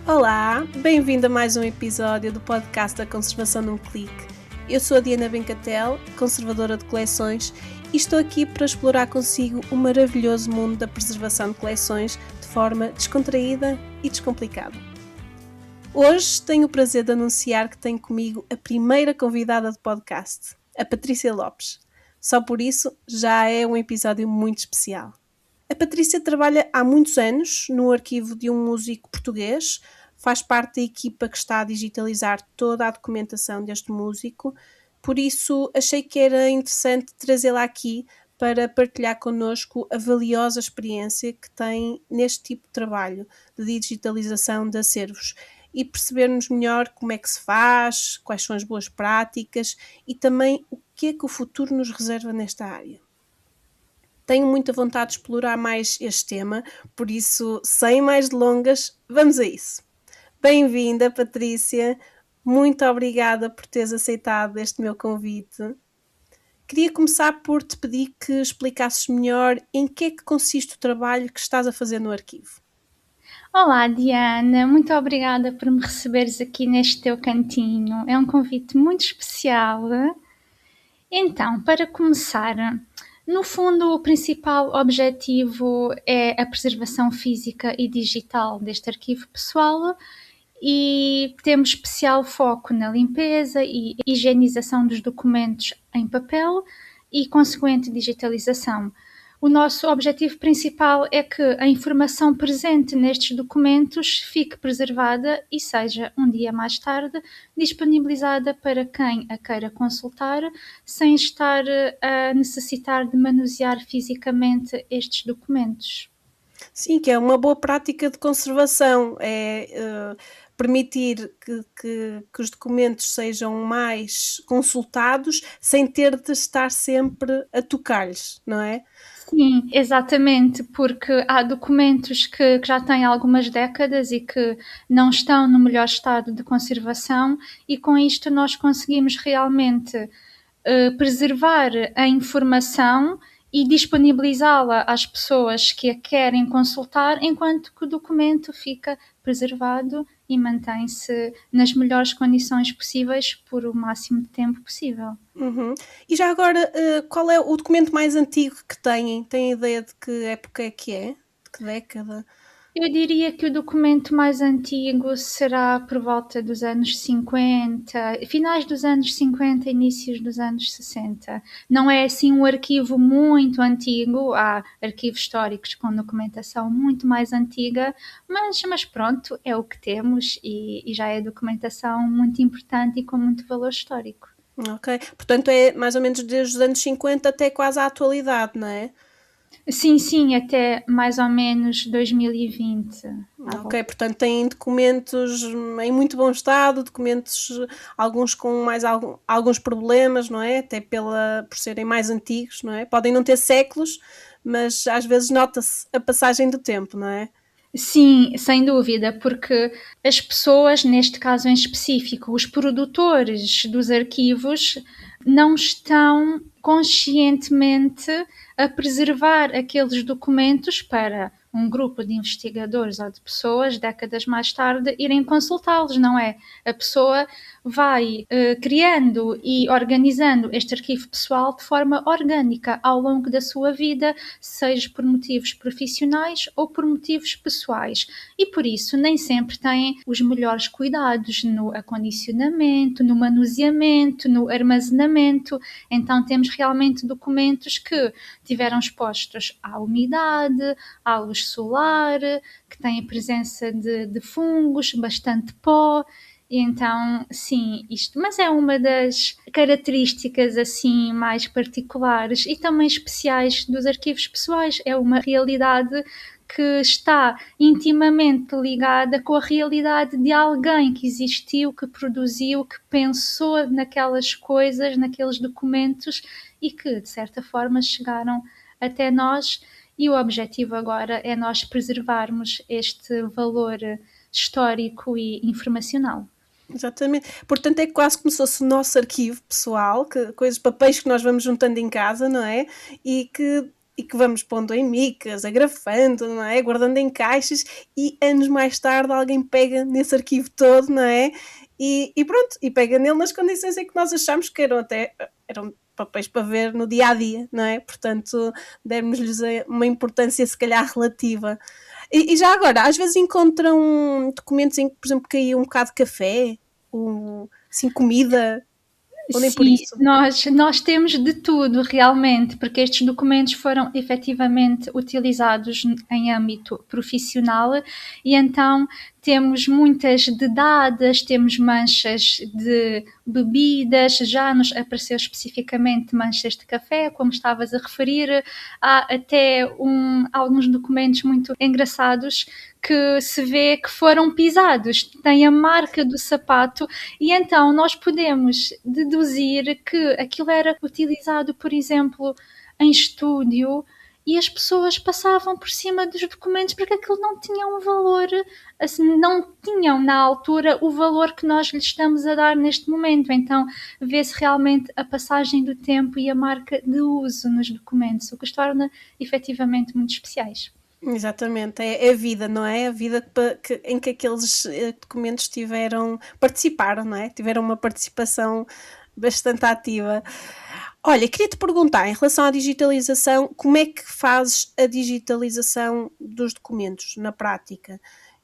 Olá, bem-vindo a mais um episódio do podcast da Conservação num Clique. Eu sou a Diana Bencatel, conservadora de coleções, e estou aqui para explorar consigo o maravilhoso mundo da preservação de coleções de forma descontraída e descomplicada. Hoje tenho o prazer de anunciar que tenho comigo a primeira convidada do podcast, a Patrícia Lopes. Só por isso já é um episódio muito especial. A Patrícia trabalha há muitos anos no arquivo de um músico português, faz parte da equipa que está a digitalizar toda a documentação deste músico, por isso achei que era interessante trazê-la aqui para partilhar connosco a valiosa experiência que tem neste tipo de trabalho de digitalização de acervos e percebermos melhor como é que se faz, quais são as boas práticas e também o que é que o futuro nos reserva nesta área. Tenho muita vontade de explorar mais este tema, por isso, sem mais delongas, vamos a isso. Bem-vinda, Patrícia. Muito obrigada por teres aceitado este meu convite. Queria começar por te pedir que explicasses melhor em que é que consiste o trabalho que estás a fazer no arquivo. Olá, Diana, muito obrigada por me receberes aqui neste teu cantinho. É um convite muito especial. Então, para começar, no fundo, o principal objetivo é a preservação física e digital deste arquivo pessoal e temos especial foco na limpeza e higienização dos documentos em papel e consequente digitalização. O nosso objetivo principal é que a informação presente nestes documentos fique preservada e seja, um dia mais tarde, disponibilizada para quem a queira consultar, sem estar a necessitar de manusear fisicamente estes documentos. Sim, que é uma boa prática de conservação, permitir que os documentos sejam mais consultados sem ter de estar sempre a tocar-lhes, não é? Sim, exatamente, porque há documentos que já têm algumas décadas e que não estão no melhor estado de conservação, e com isto nós conseguimos realmente preservar a informação e disponibilizá-la às pessoas que a querem consultar, enquanto que o documento fica preservado e mantém-se nas melhores condições possíveis por o máximo de tempo possível. Uhum. E já agora, qual é o documento mais antigo que têm? Têm ideia de que época é que é? De que década? Eu diria que o documento mais antigo será por volta dos anos 50, finais dos anos 50, inícios dos anos 60. Não é assim um arquivo muito antigo, há arquivos históricos com documentação muito mais antiga, mas pronto, é o que temos e já é documentação muito importante e com muito valor histórico. Ok, portanto é mais ou menos desde os anos 50 até quase à atualidade, não é? Sim, até mais ou menos 2020. Ok, portanto têm documentos em muito bom estado, documentos alguns com alguns problemas, não é? Até por serem mais antigos, não é? Podem não ter séculos, mas às vezes nota-se a passagem do tempo, não é? Sim, sem dúvida, porque as pessoas, neste caso em específico, os produtores dos arquivos, não estão conscientemente a preservar aqueles documentos para um grupo de investigadores ou de pessoas, décadas mais tarde, irem consultá-los, não é? A pessoa vai criando e organizando este arquivo pessoal de forma orgânica ao longo da sua vida, seja por motivos profissionais ou por motivos pessoais. E por isso nem sempre têm os melhores cuidados no acondicionamento, no manuseamento, no armazenamento. Então temos realmente documentos que tiveram expostos à umidade, à luz solar, que têm a presença de fungos, bastante pó. E então, sim, mas é uma das características assim mais particulares e também especiais dos arquivos pessoais. É uma realidade que está intimamente ligada com a realidade de alguém que existiu, que produziu, que pensou naquelas coisas, naqueles documentos e que, de certa forma, chegaram até nós. E o objetivo agora é nós preservarmos este valor histórico e informacional. Exatamente. Portanto, é quase como se fosse o nosso arquivo pessoal, papéis que nós vamos juntando em casa, não é? E que e que vamos pondo em micas, agrafando, não é? Guardando em caixas, e anos mais tarde alguém pega nesse arquivo todo, não é? E pronto, e pega nele nas condições em que nós achamos que eram papéis para ver no dia a dia, não é? Portanto, demos-lhes uma importância se calhar relativa. E já agora, às vezes encontram documentos em que, por exemplo, caiu um bocado de café, assim, comida, ou nem por Sim, isso? nós temos de tudo realmente, porque estes documentos foram efetivamente utilizados em âmbito profissional e então temos muitas de dadas, temos manchas de bebidas, já nos apareceu especificamente manchas de café, como estavas a referir, há até alguns documentos muito engraçados que se vê que foram pisados, tem a marca do sapato e então nós podemos deduzir que aquilo era utilizado, por exemplo, em estúdio e as pessoas passavam por cima dos documentos porque aquilo não tinha um valor, assim, não tinham na altura o valor que nós lhes estamos a dar neste momento. Então vê-se realmente a passagem do tempo e a marca de uso nos documentos, o que os torna efetivamente muito especiais. Exatamente, é a vida, não é? A vida em que aqueles documentos participaram, não é? Tiveram uma participação bastante ativa. Olha, queria-te perguntar, em relação à digitalização, como é que fazes a digitalização dos documentos na prática?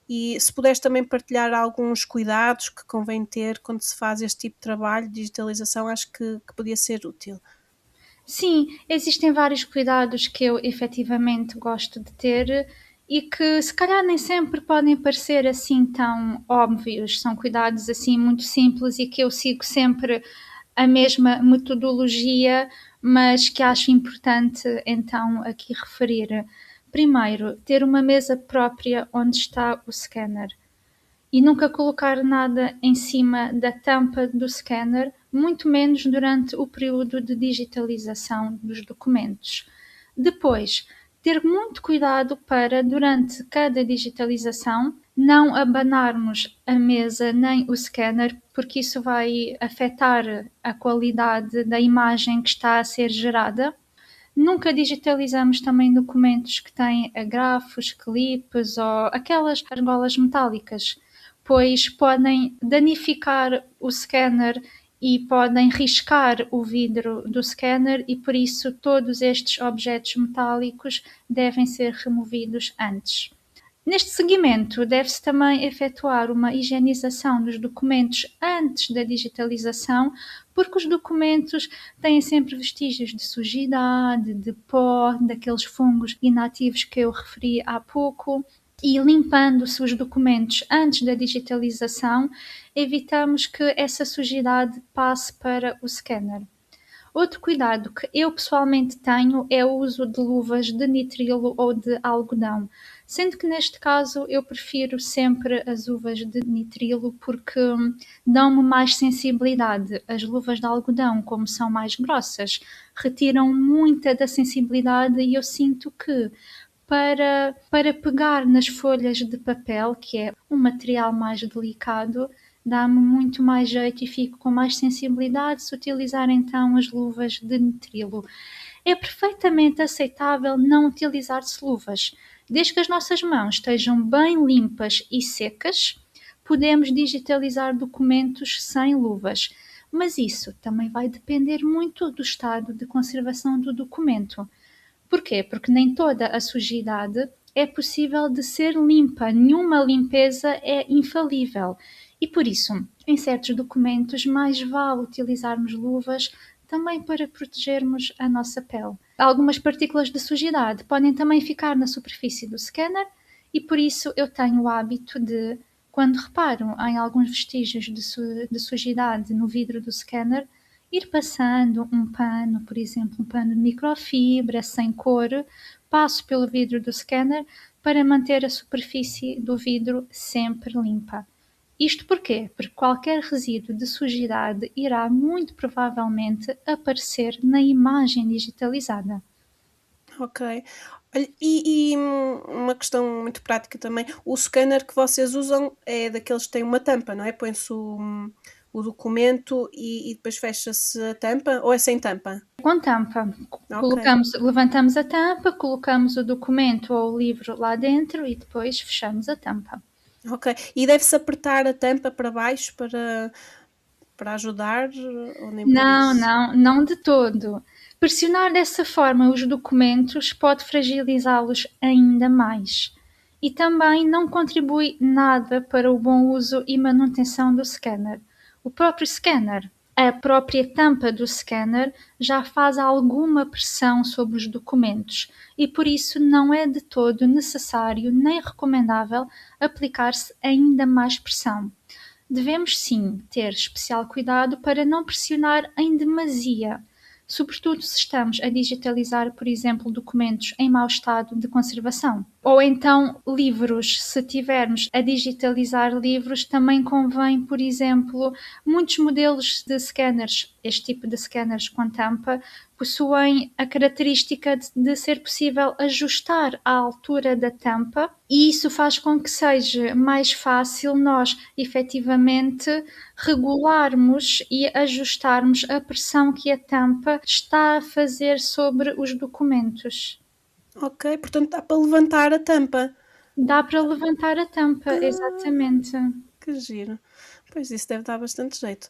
E se puderes também partilhar alguns cuidados que convém ter quando se faz este tipo de trabalho de digitalização, acho que podia ser útil. Sim, existem vários cuidados que eu efetivamente gosto de ter e que se calhar nem sempre podem parecer assim tão óbvios. São cuidados assim muito simples e que eu sigo sempre a mesma metodologia, mas que acho importante então aqui referir. Primeiro, ter uma mesa própria onde está o scanner e nunca colocar nada em cima da tampa do scanner, muito menos durante o período de digitalização dos documentos. Depois, ter muito cuidado para, durante cada digitalização, não abanarmos a mesa nem o scanner, porque isso vai afetar a qualidade da imagem que está a ser gerada. Nunca digitalizamos também documentos que têm agrafos, clipes ou aquelas argolas metálicas, pois podem danificar o scanner e podem riscar o vidro do scanner e por isso todos estes objetos metálicos devem ser removidos antes. Neste seguimento, deve-se também efetuar uma higienização dos documentos antes da digitalização, porque os documentos têm sempre vestígios de sujidade, de pó, daqueles fungos inativos que eu referi há pouco. E limpando-se os documentos antes da digitalização, evitamos que essa sujidade passe para o scanner. Outro cuidado que eu pessoalmente tenho é o uso de luvas de nitrilo ou de algodão, sendo que neste caso eu prefiro sempre as luvas de nitrilo porque dão-me mais sensibilidade. As luvas de algodão, como são mais grossas, retiram muita da sensibilidade e eu sinto que para pegar nas folhas de papel, que é um material mais delicado, dá-me muito mais jeito e fico com mais sensibilidade se utilizar então as luvas de nitrilo. É perfeitamente aceitável não utilizar-se luvas. Desde que as nossas mãos estejam bem limpas e secas, podemos digitalizar documentos sem luvas. Mas isso também vai depender muito do estado de conservação do documento. Porquê? Porque nem toda a sujidade é possível de ser limpa, nenhuma limpeza é infalível. E por isso, em certos documentos, mais vale utilizarmos luvas também para protegermos a nossa pele. Algumas partículas de sujidade podem também ficar na superfície do scanner e por isso eu tenho o hábito de, quando reparo em alguns vestígios de sujidade no vidro do scanner, ir passando um pano, por exemplo, um pano de microfibra sem cor, passo pelo vidro do scanner para manter a superfície do vidro sempre limpa. Isto porquê? Porque qualquer resíduo de sujidade irá muito provavelmente aparecer na imagem digitalizada. Ok. Olha, uma questão muito prática também. O scanner que vocês usam é daqueles que têm uma tampa, não é? Põe-se o documento e depois fecha-se a tampa, ou é sem tampa? Com tampa. Ok. Levantamos a tampa, colocamos o documento ou o livro lá dentro e depois fechamos a tampa. Ok. E deve-se apertar a tampa para baixo para ajudar ou nem por Não, isso? não de todo. Pressionar dessa forma os documentos pode fragilizá-los ainda mais. E também não contribui nada para o bom uso e manutenção do scanner. O próprio scanner, a própria tampa do scanner, já faz alguma pressão sobre os documentos e por isso não é de todo necessário nem recomendável aplicar-se ainda mais pressão. Devemos sim ter especial cuidado para não pressionar em demasia, sobretudo se estamos a digitalizar, por exemplo, documentos em mau estado de conservação. Ou então livros, se tivermos a digitalizar livros, também convém, por exemplo, muitos modelos de scanners, este tipo de scanners com tampa, possuem a característica de ser possível ajustar a altura da tampa e isso faz com que seja mais fácil nós efetivamente regularmos e ajustarmos a pressão que a tampa está a fazer sobre os documentos. Ok, portanto dá para levantar a tampa. Dá para levantar a tampa, exatamente. Que giro. Pois isso deve dar bastante jeito.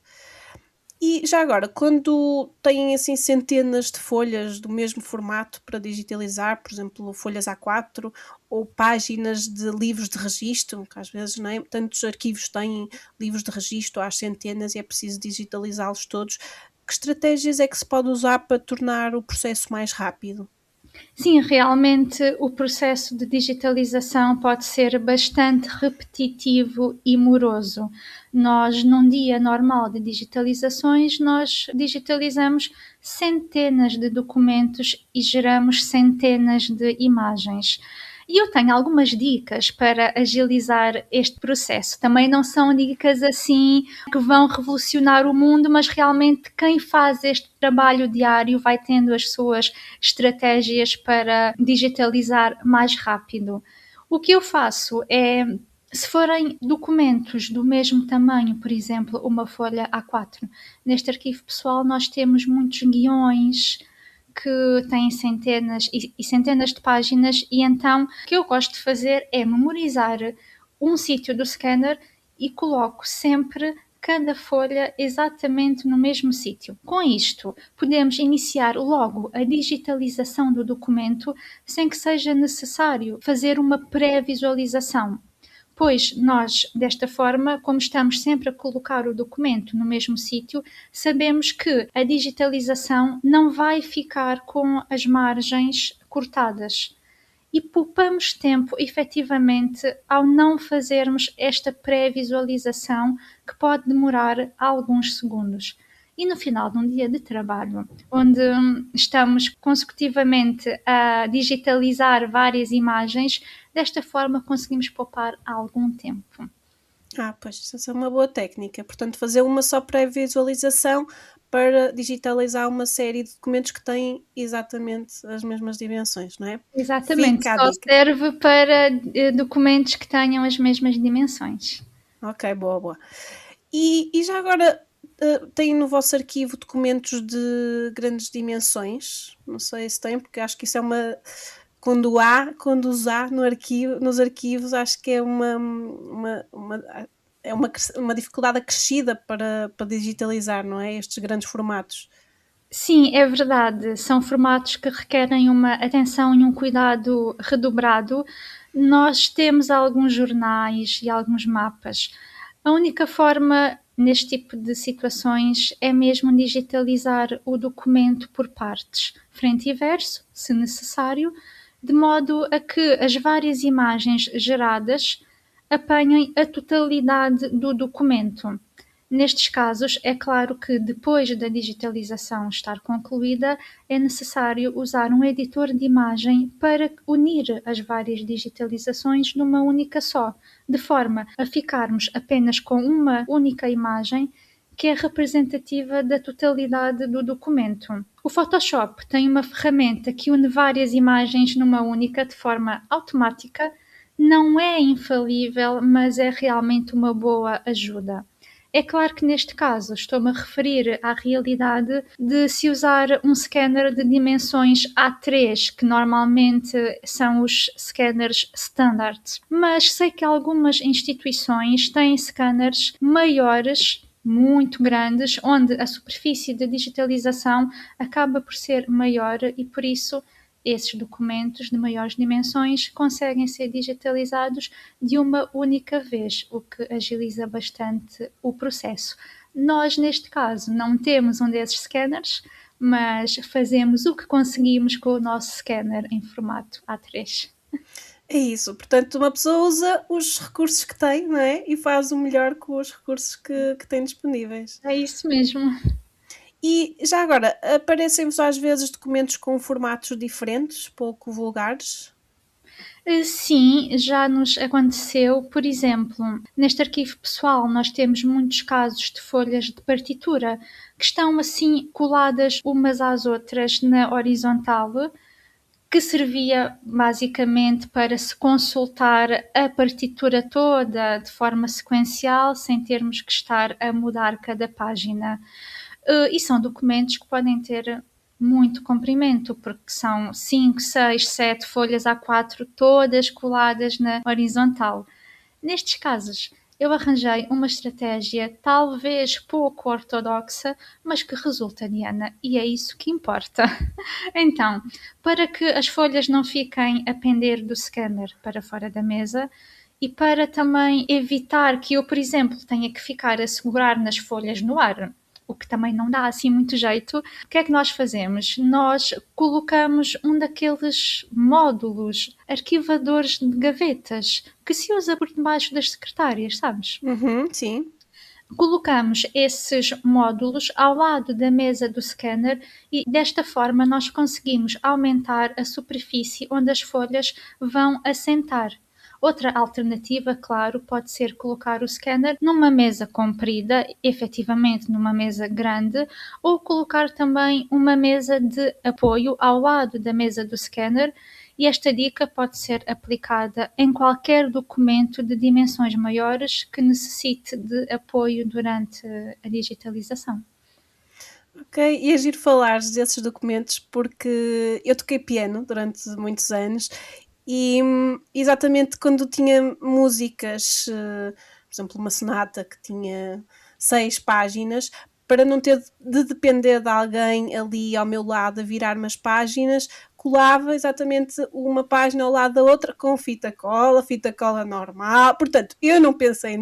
E já agora, quando têm assim centenas de folhas do mesmo formato para digitalizar, por exemplo, folhas A4 ou páginas de livros de registro, que às vezes não é? Tantos arquivos têm livros de registro às centenas e é preciso digitalizá-los todos. Que estratégias é que se pode usar para tornar o processo mais rápido? Sim, realmente o processo de digitalização pode ser bastante repetitivo e moroso. Nós, num dia normal de digitalizações, nós digitalizamos centenas de documentos e geramos centenas de imagens. E eu tenho algumas dicas para agilizar este processo. Também não são dicas assim que vão revolucionar o mundo, mas realmente quem faz este trabalho diário vai tendo as suas estratégias para digitalizar mais rápido. O que eu faço é, se forem documentos do mesmo tamanho, por exemplo, uma folha A4, neste arquivo pessoal nós temos muitos guiões que têm centenas e centenas de páginas e então o que eu gosto de fazer é memorizar um sítio do scanner e coloco sempre cada folha exatamente no mesmo sítio. Com isto, podemos iniciar logo a digitalização do documento sem que seja necessário fazer uma pré-visualização. Pois nós, desta forma, como estamos sempre a colocar o documento no mesmo sítio, sabemos que a digitalização não vai ficar com as margens cortadas. E poupamos tempo, efetivamente, ao não fazermos esta pré-visualização que pode demorar alguns segundos. E no final de um dia de trabalho, onde estamos consecutivamente a digitalizar várias imagens, desta forma conseguimos poupar algum tempo. Pois, isso é uma boa técnica. Portanto, fazer uma só pré-visualização para digitalizar uma série de documentos que têm exatamente as mesmas dimensões, não é? Exatamente, Fica a só dica. serve para documentos que tenham as mesmas dimensões. Ok, boa, boa. E já agora tem no vosso arquivo documentos de grandes dimensões? Não sei se tem, porque acho que isso é uma. Quando os há no arquivo, nos arquivos, acho que é uma dificuldade acrescida para digitalizar, não é? Estes grandes formatos. Sim, é verdade. São formatos que requerem uma atenção e um cuidado redobrado. Nós temos alguns jornais e alguns mapas. A única forma neste tipo de situações é mesmo digitalizar o documento por partes, frente e verso, se necessário, de modo a que as várias imagens geradas apanhem a totalidade do documento. Nestes casos, é claro que depois da digitalização estar concluída, é necessário usar um editor de imagem para unir as várias digitalizações numa única só, de forma a ficarmos apenas com uma única imagem que é representativa da totalidade do documento. O Photoshop tem uma ferramenta que une várias imagens numa única de forma automática. Não é infalível, mas é realmente uma boa ajuda. É claro que neste caso estou-me a referir à realidade de se usar um scanner de dimensões A3, que normalmente são os scanners standard. Mas sei que algumas instituições têm scanners maiores, muito grandes, onde a superfície de digitalização acaba por ser maior e por isso esses documentos de maiores dimensões conseguem ser digitalizados de uma única vez, o que agiliza bastante o processo. Nós, neste caso, não temos um desses scanners, mas fazemos o que conseguimos com o nosso scanner em formato A3. É isso, portanto, uma pessoa usa os recursos que tem, não é? E faz o melhor com os recursos que tem disponíveis. É isso mesmo. E já agora, aparecem-vos às vezes documentos com formatos diferentes, pouco vulgares? Sim, já nos aconteceu, por exemplo, neste arquivo pessoal nós temos muitos casos de folhas de partitura que estão assim coladas umas às outras na horizontal, que servia basicamente para se consultar a partitura toda de forma sequencial, sem termos que estar a mudar cada página. E são documentos que podem ter muito comprimento, porque são 5, 6, 7 folhas A4, todas coladas na horizontal. Nestes casos, eu arranjei uma estratégia talvez pouco ortodoxa, mas que resulta, Diana, e é isso que importa. Então, para que as folhas não fiquem a pender do scanner para fora da mesa e para também evitar que eu, por exemplo, tenha que ficar a segurar nas folhas no ar, o que também não dá assim muito jeito, o que é que nós fazemos? Nós colocamos um daqueles módulos arquivadores de gavetas que se usa por debaixo das secretárias, sabes? Sim. Colocamos esses módulos ao lado da mesa do scanner e desta forma nós conseguimos aumentar a superfície onde as folhas vão assentar. Outra alternativa, claro, pode ser colocar o scanner numa mesa comprida, efetivamente numa mesa grande, ou colocar também uma mesa de apoio ao lado da mesa do scanner, e esta dica pode ser aplicada em qualquer documento de dimensões maiores que necessite de apoio durante a digitalização. Ok, e é giro falares desses documentos porque eu toquei piano durante muitos anos e exatamente quando tinha músicas, por exemplo, uma sonata que tinha 6 páginas, para não ter de depender de alguém ali ao meu lado a virar-me as páginas, colava exatamente uma página ao lado da outra com fita cola normal. Portanto, eu não pensei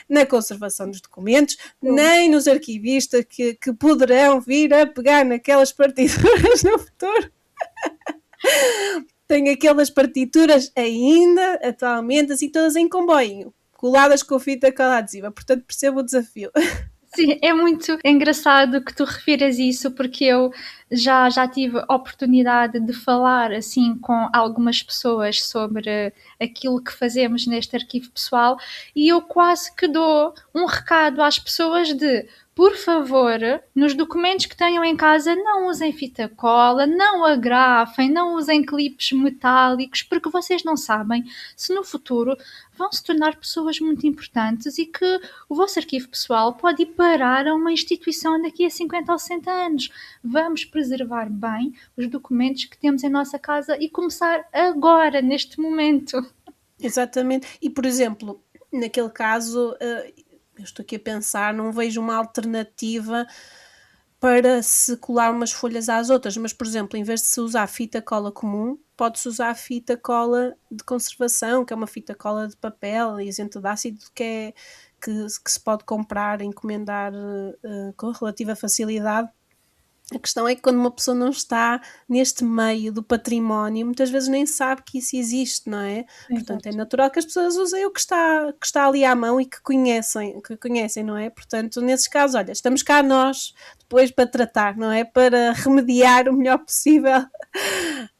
na conservação dos documentos, nem nos arquivistas que poderão vir a pegar naquelas partituras no futuro. Tenho aquelas partituras ainda, atualmente, assim, todas em comboio, coladas com fita cola adesiva. Portanto, percebo o desafio. Sim, é muito engraçado que tu refiras isso, porque eu já tive a oportunidade de falar assim com algumas pessoas sobre aquilo que fazemos neste arquivo pessoal e eu quase que dou um recado às pessoas de por favor, nos documentos que tenham em casa, não usem fita cola, não agrafem, não usem clipes metálicos, porque vocês não sabem se no futuro vão se tornar pessoas muito importantes e que o vosso arquivo pessoal pode ir parar a uma instituição daqui a 50 ou 60 anos. Vamos preservar bem os documentos que temos em nossa casa e começar agora, neste momento. Exatamente. E, por exemplo, naquele caso, eu estou aqui a pensar, não vejo uma alternativa para se colar umas folhas às outras, mas, por exemplo, em vez de se usar fita cola comum, pode-se usar fita cola de conservação, que é uma fita cola de papel isenta de ácido, que se pode comprar, encomendar com relativa facilidade. A questão é que quando uma pessoa não está neste meio do património, muitas vezes nem sabe que isso existe, não é? Exato. Portanto, é natural que as pessoas usem o que está ali à mão e que conhecem, não é? Portanto, nesses casos, olha, estamos cá nós depois para tratar, não é? Para remediar o melhor possível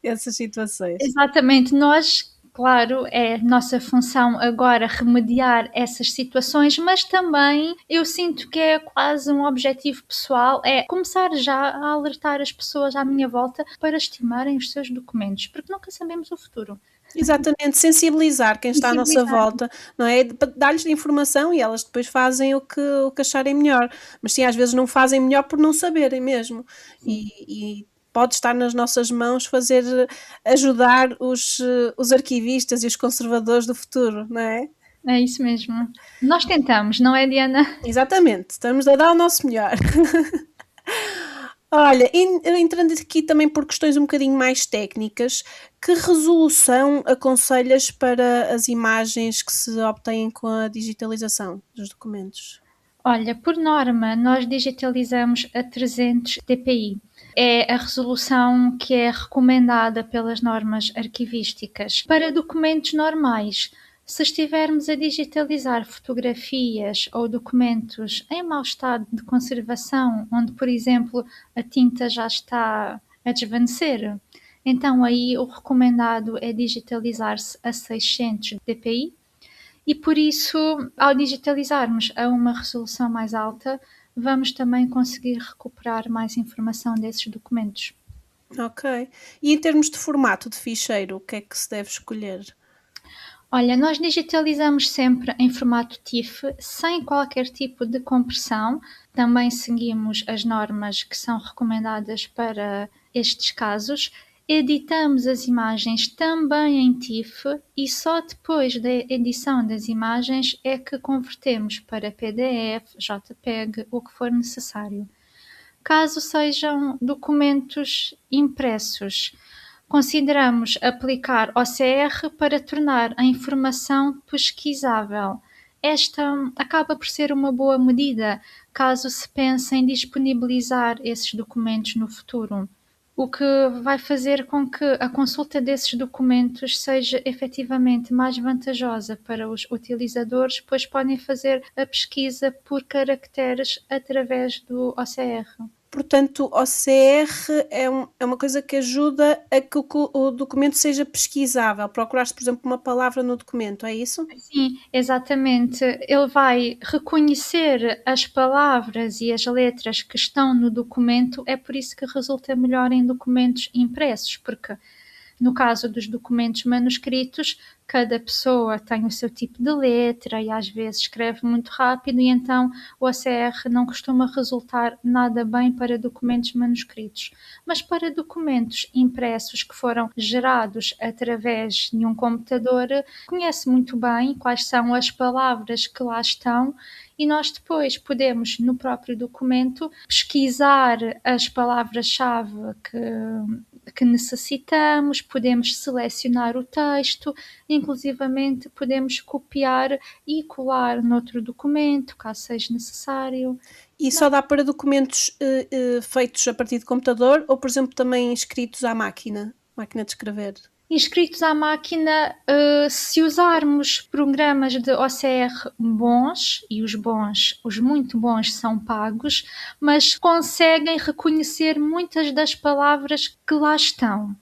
essas situações. Exatamente, nós, claro, é nossa função agora remediar essas situações, mas também eu sinto que é quase um objetivo pessoal, é começar já a alertar as pessoas à minha volta para estimarem os seus documentos, porque nunca sabemos o futuro. Exatamente, sensibilizar quem está à nossa Sensibilizar. volta, não é? Dar-lhes informação e elas depois fazem o que acharem melhor. Mas sim, às vezes não fazem melhor por não saberem mesmo. Sim. E pode estar nas nossas mãos ajudar os arquivistas e os conservadores do futuro, não é? É isso mesmo. Nós tentamos, não é, Diana? Exatamente, estamos a dar o nosso melhor. Olha, entrando aqui também por questões um bocadinho mais técnicas, que resolução aconselhas para as imagens que se obtêm com a digitalização dos documentos? Olha, por norma, nós digitalizamos a 300 dpi. É a resolução que é recomendada pelas normas arquivísticas. Para documentos normais, se estivermos a digitalizar fotografias ou documentos em mau estado de conservação, onde, por exemplo, a tinta já está a desvanecer, então aí o recomendado é digitalizar-se a 600 dpi. E por isso, ao digitalizarmos a uma resolução mais alta, vamos também conseguir recuperar mais informação desses documentos. Ok. E em termos de formato de ficheiro, o que é que se deve escolher? Olha, nós digitalizamos sempre em formato TIFF, sem qualquer tipo de compressão. Também seguimos as normas que são recomendadas para estes casos. Editamos as imagens também em TIFF e só depois da edição das imagens é que convertemos para PDF, JPEG, o que for necessário. Caso sejam documentos impressos, consideramos aplicar OCR para tornar a informação pesquisável. Esta acaba por ser uma boa medida caso se pense em disponibilizar esses documentos no futuro, o que vai fazer com que a consulta desses documentos seja efetivamente mais vantajosa para os utilizadores, pois podem fazer a pesquisa por caracteres através do OCR. Portanto, OCR é uma coisa que ajuda a que o documento seja pesquisável. Procuraste, por exemplo, uma palavra no documento, é isso? Sim, exatamente. Ele vai reconhecer as palavras e as letras que estão no documento, é por isso que resulta melhor em documentos impressos, porque no caso dos documentos manuscritos, cada pessoa tem o seu tipo de letra e às vezes escreve muito rápido e então o OCR não costuma resultar nada bem para documentos manuscritos. Mas para documentos impressos que foram gerados através de um computador, conhece muito bem quais são as palavras que lá estão e nós depois podemos, no próprio documento, pesquisar as palavras-chave que necessitamos, podemos selecionar o texto, inclusivamente podemos copiar e colar noutro documento, caso seja necessário. E só dá para documentos feitos a partir de computador ou, por exemplo, também escritos à máquina de escrever? Inscritos à máquina, se usarmos programas de OCR bons, e os muito bons são pagos, mas conseguem reconhecer muitas das palavras que lá estão.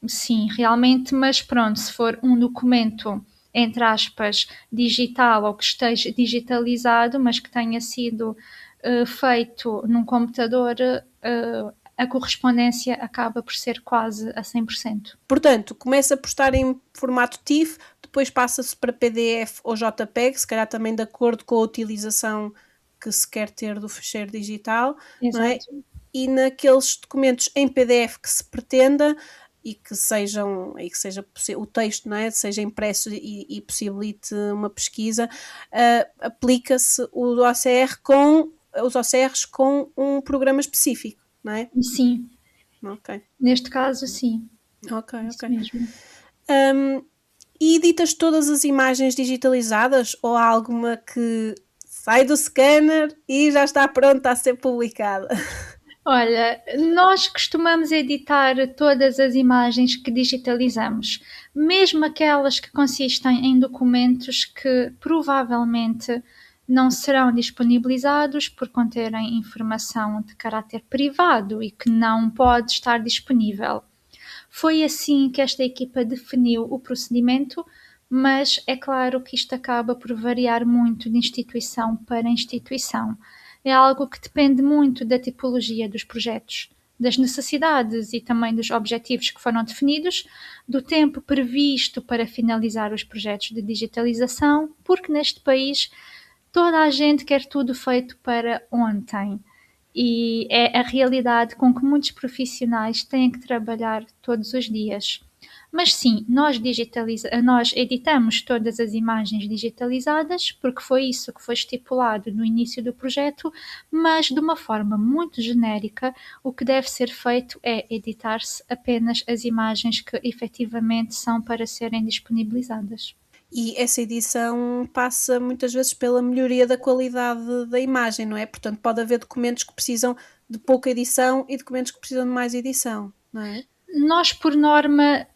Sim, realmente, mas pronto, se for um documento, entre aspas, digital ou que esteja digitalizado, mas que tenha sido feito num computador, a correspondência acaba por ser quase a 100%. Portanto, começa por estar em formato TIFF, depois passa-se para PDF ou JPEG, se calhar também de acordo com a utilização que se quer ter do ficheiro digital, não é? Exato. E naqueles documentos em PDF que se pretenda e que seja o texto, não é? Seja impresso e possibilite uma pesquisa, aplica-se os OCRs com um programa específico, não é? Sim, Ok. neste caso, sim. Ok. Isso mesmo. E editas todas as imagens digitalizadas ou há alguma que sai do scanner e já está pronta a ser publicada? Olha, nós costumamos editar todas as imagens que digitalizamos, mesmo aquelas que consistem em documentos que provavelmente não serão disponibilizados por conterem informação de caráter privado e que não pode estar disponível. Foi assim que esta equipa definiu o procedimento, mas é claro que isto acaba por variar muito de instituição para instituição. É algo que depende muito da tipologia dos projetos. das necessidades e também dos objetivos que foram definidos, do tempo previsto para finalizar os projetos de digitalização, porque neste país toda a gente quer tudo feito para ontem. E é a realidade com que muitos profissionais têm que trabalhar todos os dias. Mas sim, nós editamos todas as imagens digitalizadas, porque foi isso que foi estipulado no início do projeto, mas de uma forma muito genérica, o que deve ser feito é editar-se apenas as imagens que efetivamente são para serem disponibilizadas. E essa edição passa muitas vezes pela melhoria da qualidade da imagem, não é? Portanto, pode haver documentos que precisam de pouca edição e documentos que precisam de mais edição, não é? Nós, por norma,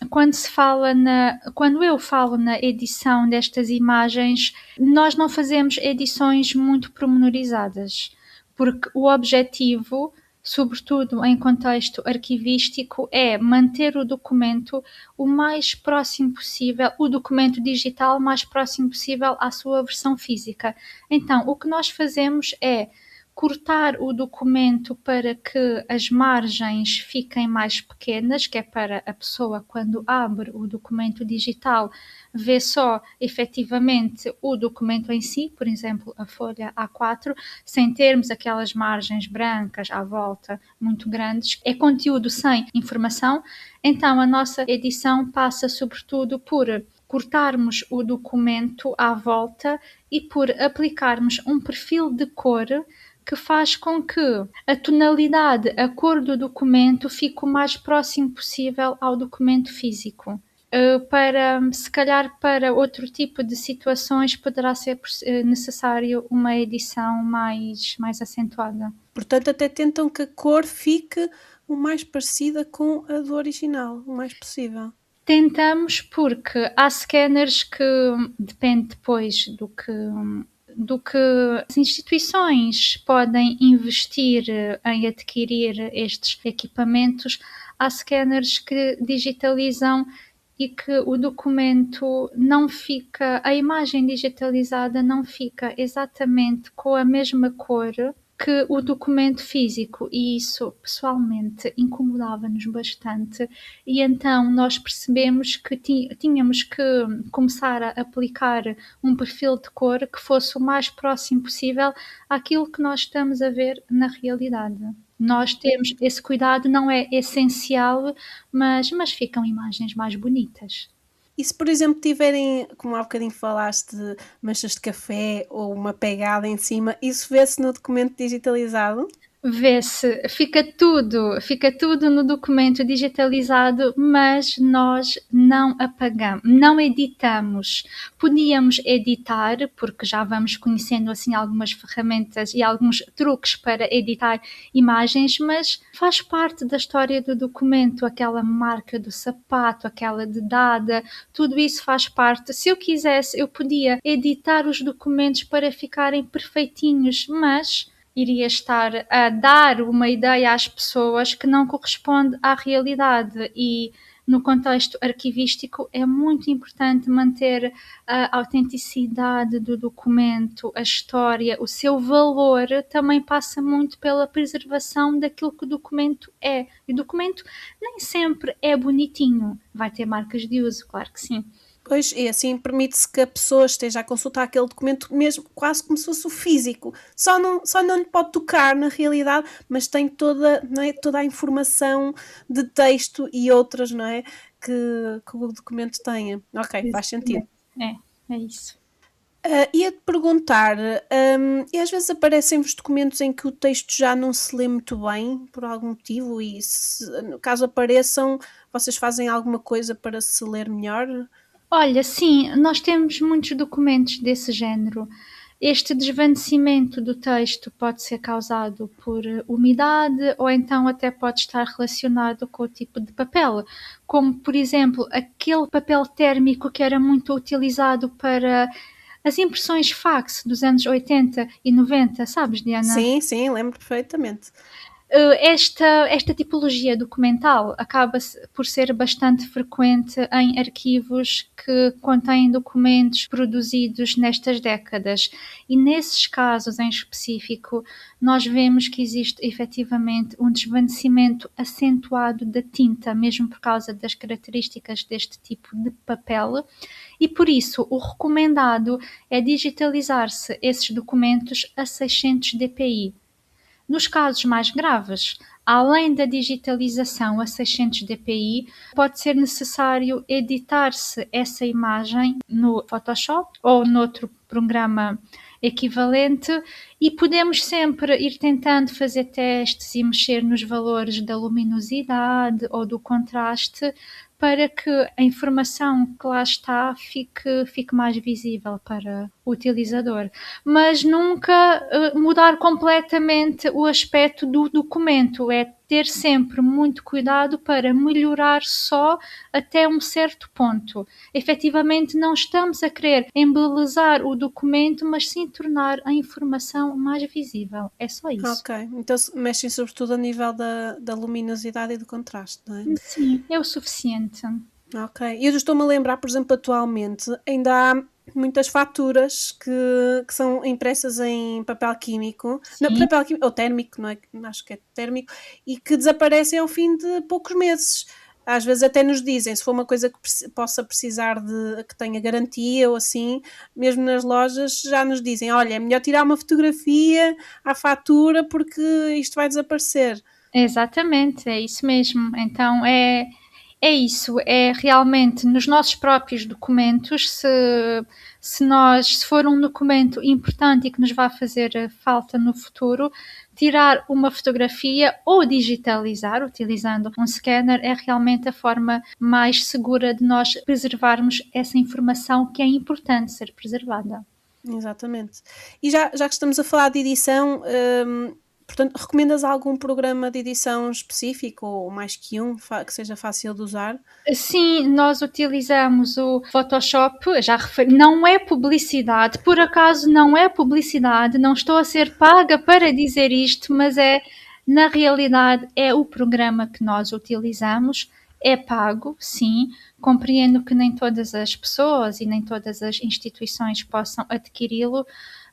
quando eu falo na edição destas imagens, nós não fazemos edições muito pormenorizadas, porque o objetivo, sobretudo em contexto arquivístico, é manter o documento o mais próximo possível, o documento digital mais próximo possível à sua versão física. Então, o que nós fazemos é cortar o documento para que as margens fiquem mais pequenas, que é para a pessoa, quando abre o documento digital, ver só efetivamente o documento em si, por exemplo, a folha A4, sem termos aquelas margens brancas à volta muito grandes. É conteúdo sem informação, então a nossa edição passa sobretudo por cortarmos o documento à volta e por aplicarmos um perfil de cor que faz com que a tonalidade, a cor do documento fique o mais próximo possível ao documento físico. Se calhar para outro tipo de situações poderá ser necessário uma edição mais acentuada. Portanto, até tentam que a cor fique o mais parecida com a do original, o mais possível. Tentamos, porque há scanners que, depende depois do que as instituições podem investir em adquirir estes equipamentos, há scanners que digitalizam e que o documento não fica, a imagem digitalizada não fica exatamente com a mesma cor que o documento físico, e isso pessoalmente incomodava-nos bastante, e então nós percebemos que tínhamos que começar a aplicar um perfil de cor que fosse o mais próximo possível àquilo que nós estamos a ver na realidade. Nós temos esse cuidado, não é essencial, mas ficam imagens mais bonitas. E se, por exemplo, tiverem, como há bocadinho falaste, de manchas de café ou uma pegada em cima, isso vê-se no documento digitalizado? Vê-se, fica tudo no documento digitalizado, mas nós não apagamos, não editamos. Podíamos editar, porque já vamos conhecendo assim algumas ferramentas e alguns truques para editar imagens, mas faz parte da história do documento, aquela marca do sapato, aquela dedada, tudo isso faz parte. Se eu quisesse, eu podia editar os documentos para ficarem perfeitinhos, mas iria estar a dar uma ideia às pessoas que não corresponde à realidade, e no contexto arquivístico é muito importante manter a autenticidade do documento, a história, o seu valor também passa muito pela preservação daquilo que o documento é. E o documento nem sempre é bonitinho, vai ter marcas de uso, claro que sim. Pois, e assim permite-se que a pessoa esteja a consultar aquele documento mesmo quase como se fosse o físico. Só não lhe pode tocar na realidade, mas tem toda, não é, toda a informação de texto e outras, não é, que o documento tenha. Ok, faz sentido. É isso. Ia-te perguntar, e às vezes aparecem-vos documentos em que o texto já não se lê muito bem, por algum motivo, e no caso apareçam, vocês fazem alguma coisa para se ler melhor? Olha, sim, nós temos muitos documentos desse género. Este desvanecimento do texto pode ser causado por umidade ou então até pode estar relacionado com o tipo de papel, como por exemplo aquele papel térmico que era muito utilizado para as impressões fax dos anos 80 e 90, sabes, Diana? Sim, lembro perfeitamente. Esta tipologia documental acaba por ser bastante frequente em arquivos que contêm documentos produzidos nestas décadas, e nesses casos em específico nós vemos que existe efetivamente um desvanecimento acentuado da tinta, mesmo por causa das características deste tipo de papel, e por isso o recomendado é digitalizar-se esses documentos a 600 dpi. Nos casos mais graves, além da digitalização a 600 dpi, pode ser necessário editar-se essa imagem no Photoshop ou noutro programa equivalente, e podemos sempre ir tentando fazer testes e mexer nos valores da luminosidade ou do contraste para que a informação que lá está fique mais visível para o utilizador. Mas nunca mudar completamente o aspecto do documento, é ter sempre muito cuidado para melhorar só até um certo ponto. Efetivamente não estamos a querer embelezar o documento, mas sim tornar a informação mais visível. É só isso. Ok, então mexem sobretudo a nível da luminosidade e do contraste, não é? Sim, é o suficiente. Ok, e eu estou-me a lembrar, por exemplo, atualmente ainda há muitas faturas que são impressas em papel químico, não, Sim. papel químico, ou térmico, não é? Acho que é térmico, e que desaparecem ao fim de poucos meses. Às vezes até nos dizem, se for uma coisa que possa precisar que tenha garantia ou assim, mesmo nas lojas já nos dizem, olha, é melhor tirar uma fotografia à fatura porque isto vai desaparecer. Exatamente, é isso mesmo. Então é isso, é realmente nos nossos próprios documentos, se for um documento importante e que nos vai fazer falta no futuro, tirar uma fotografia ou digitalizar, utilizando um scanner, é realmente a forma mais segura de nós preservarmos essa informação que é importante ser preservada. Exatamente. E já que estamos a falar de edição, portanto, recomendas algum programa de edição específico ou mais que um que seja fácil de usar? Sim, nós utilizamos o Photoshop, já referi, não é publicidade, por acaso não é publicidade, não estou a ser paga para dizer isto, mas na realidade é o programa que nós utilizamos, é pago, sim, compreendo que nem todas as pessoas e nem todas as instituições possam adquiri-lo,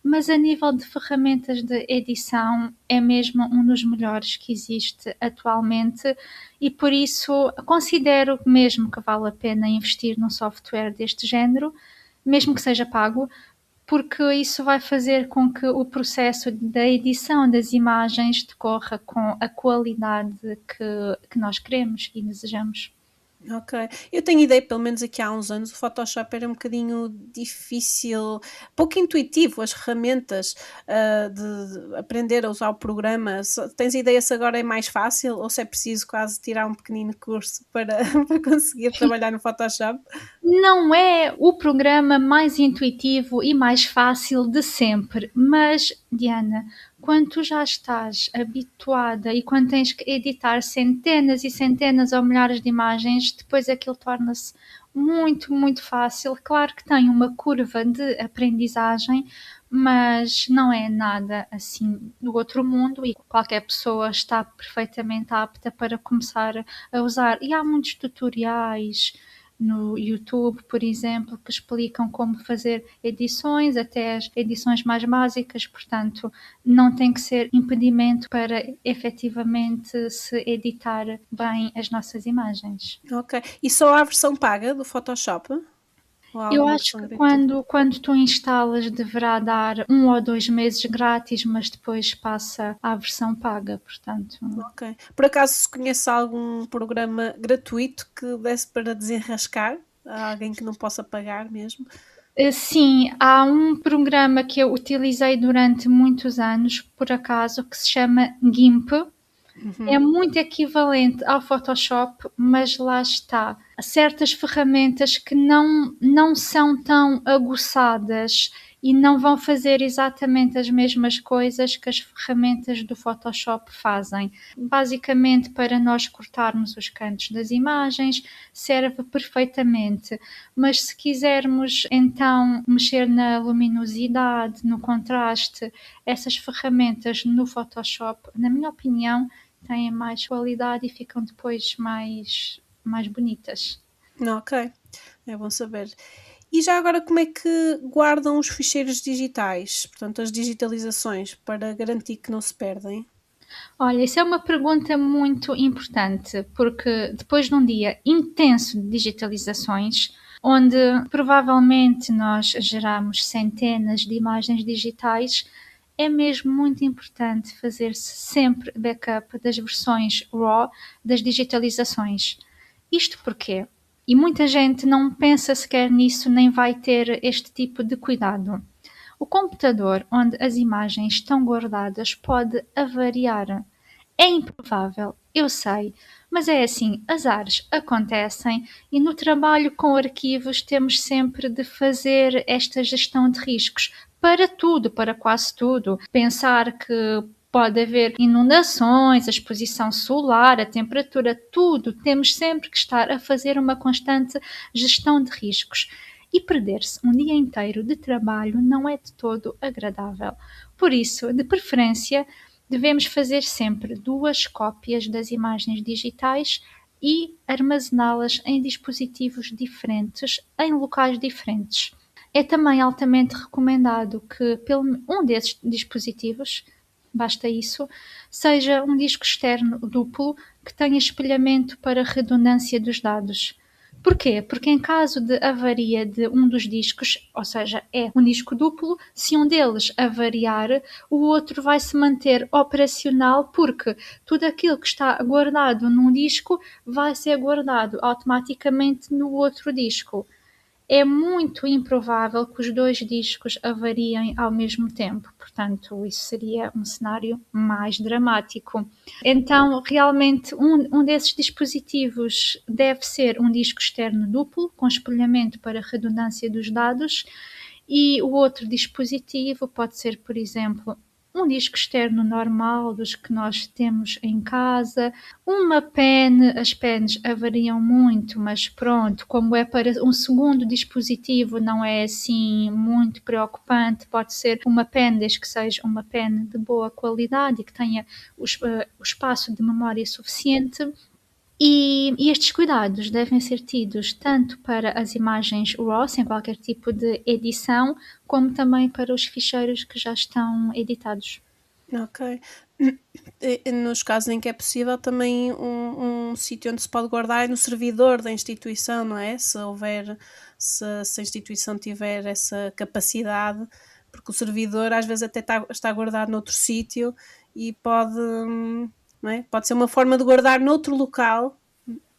mas a nível de ferramentas de edição é mesmo um dos melhores que existe atualmente, e por isso considero mesmo que vale a pena investir num software deste género, mesmo que seja pago, porque isso vai fazer com que o processo da edição das imagens decorra com a qualidade que nós queremos e desejamos. Ok. Eu tenho ideia, pelo menos aqui há uns anos, o Photoshop era um bocadinho difícil, pouco intuitivo, as ferramentas de aprender a usar o programa. Tens ideia se agora é mais fácil ou se é preciso quase tirar um pequenino curso para, para conseguir trabalhar no Photoshop? Não é o programa mais intuitivo e mais fácil de sempre, mas, Diana, quando tu já estás habituada e quando tens que editar centenas e centenas ou milhares de imagens, depois aquilo torna-se muito, muito fácil. Claro que tem uma curva de aprendizagem, mas não é nada assim do outro mundo e qualquer pessoa está perfeitamente apta para começar a usar. E há muitos tutoriais no YouTube, por exemplo, que explicam como fazer edições, até as edições mais básicas, portanto, não tem que ser impedimento para efetivamente se editar bem as nossas imagens. Ok. E só há a versão paga do Photoshop? Ou há Eu alguma acho versão que gratuita? quando tu instalas deverá dar 1 ou 2 meses grátis, mas depois passa à versão paga, portanto. Ok. Por acaso se conhece algum programa gratuito que desse para desenrascar? Há alguém que não possa pagar mesmo? Sim, há um programa que eu utilizei durante muitos anos, por acaso, que se chama GIMP. É Uhum. muito equivalente ao Photoshop, mas lá está. Há certas ferramentas que não são tão aguçadas e não vão fazer exatamente as mesmas coisas que as ferramentas do Photoshop fazem. Basicamente, para nós cortarmos os cantos das imagens, serve perfeitamente. Mas se quisermos então mexer na luminosidade, no contraste, essas ferramentas no Photoshop, na minha opinião, têm mais qualidade e ficam depois mais bonitas. Ok, é bom saber. E já agora, como é que guardam os ficheiros digitais, portanto, as digitalizações, para garantir que não se perdem? Olha, isso é uma pergunta muito importante, porque depois de um dia intenso de digitalizações, onde provavelmente nós geramos centenas de imagens digitais, é mesmo muito importante fazer-se sempre backup das versões RAW das digitalizações. Isto porquê? E muita gente não pensa sequer nisso, nem vai ter este tipo de cuidado. O computador onde as imagens estão guardadas pode avariar. É improvável, eu sei, mas é assim, azares acontecem e no trabalho com arquivos temos sempre de fazer esta gestão de riscos para tudo, para quase tudo. Pensar que pode haver inundações, a exposição solar, a temperatura, tudo. Temos sempre que estar a fazer uma constante gestão de riscos. E perder-se um dia inteiro de trabalho não é de todo agradável. Por isso, de preferência, devemos fazer sempre 2 cópias das imagens digitais e armazená-las em dispositivos diferentes, em locais diferentes. É também altamente recomendado que um desses dispositivos, basta isso, seja um disco externo duplo que tenha espelhamento para redundância dos dados. Porquê? Porque em caso de avaria de um dos discos, ou seja, é um disco duplo, se um deles avariar, o outro vai se manter operacional porque tudo aquilo que está guardado num disco vai ser guardado automaticamente no outro disco. É muito improvável que os 2 discos avariem ao mesmo tempo, portanto, isso seria um cenário mais dramático. Então, realmente, um desses dispositivos deve ser um disco externo duplo, com espelhamento para redundância dos dados, e o outro dispositivo pode ser, por exemplo, um disco externo normal, dos que nós temos em casa, uma pen, as pens avariam muito, mas pronto, como é para um segundo dispositivo, não é assim muito preocupante, pode ser uma pen, desde que seja uma pen de boa qualidade e que tenha o espaço de memória suficiente. E estes cuidados devem ser tidos tanto para as imagens RAW, sem qualquer tipo de edição, como também para os ficheiros que já estão editados. Ok. Nos casos em que é possível, também um sítio onde se pode guardar é no servidor da instituição, não é? Se a instituição tiver essa capacidade, porque o servidor às vezes até está guardado noutro sítio e pode, não é? Pode ser uma forma de guardar noutro local.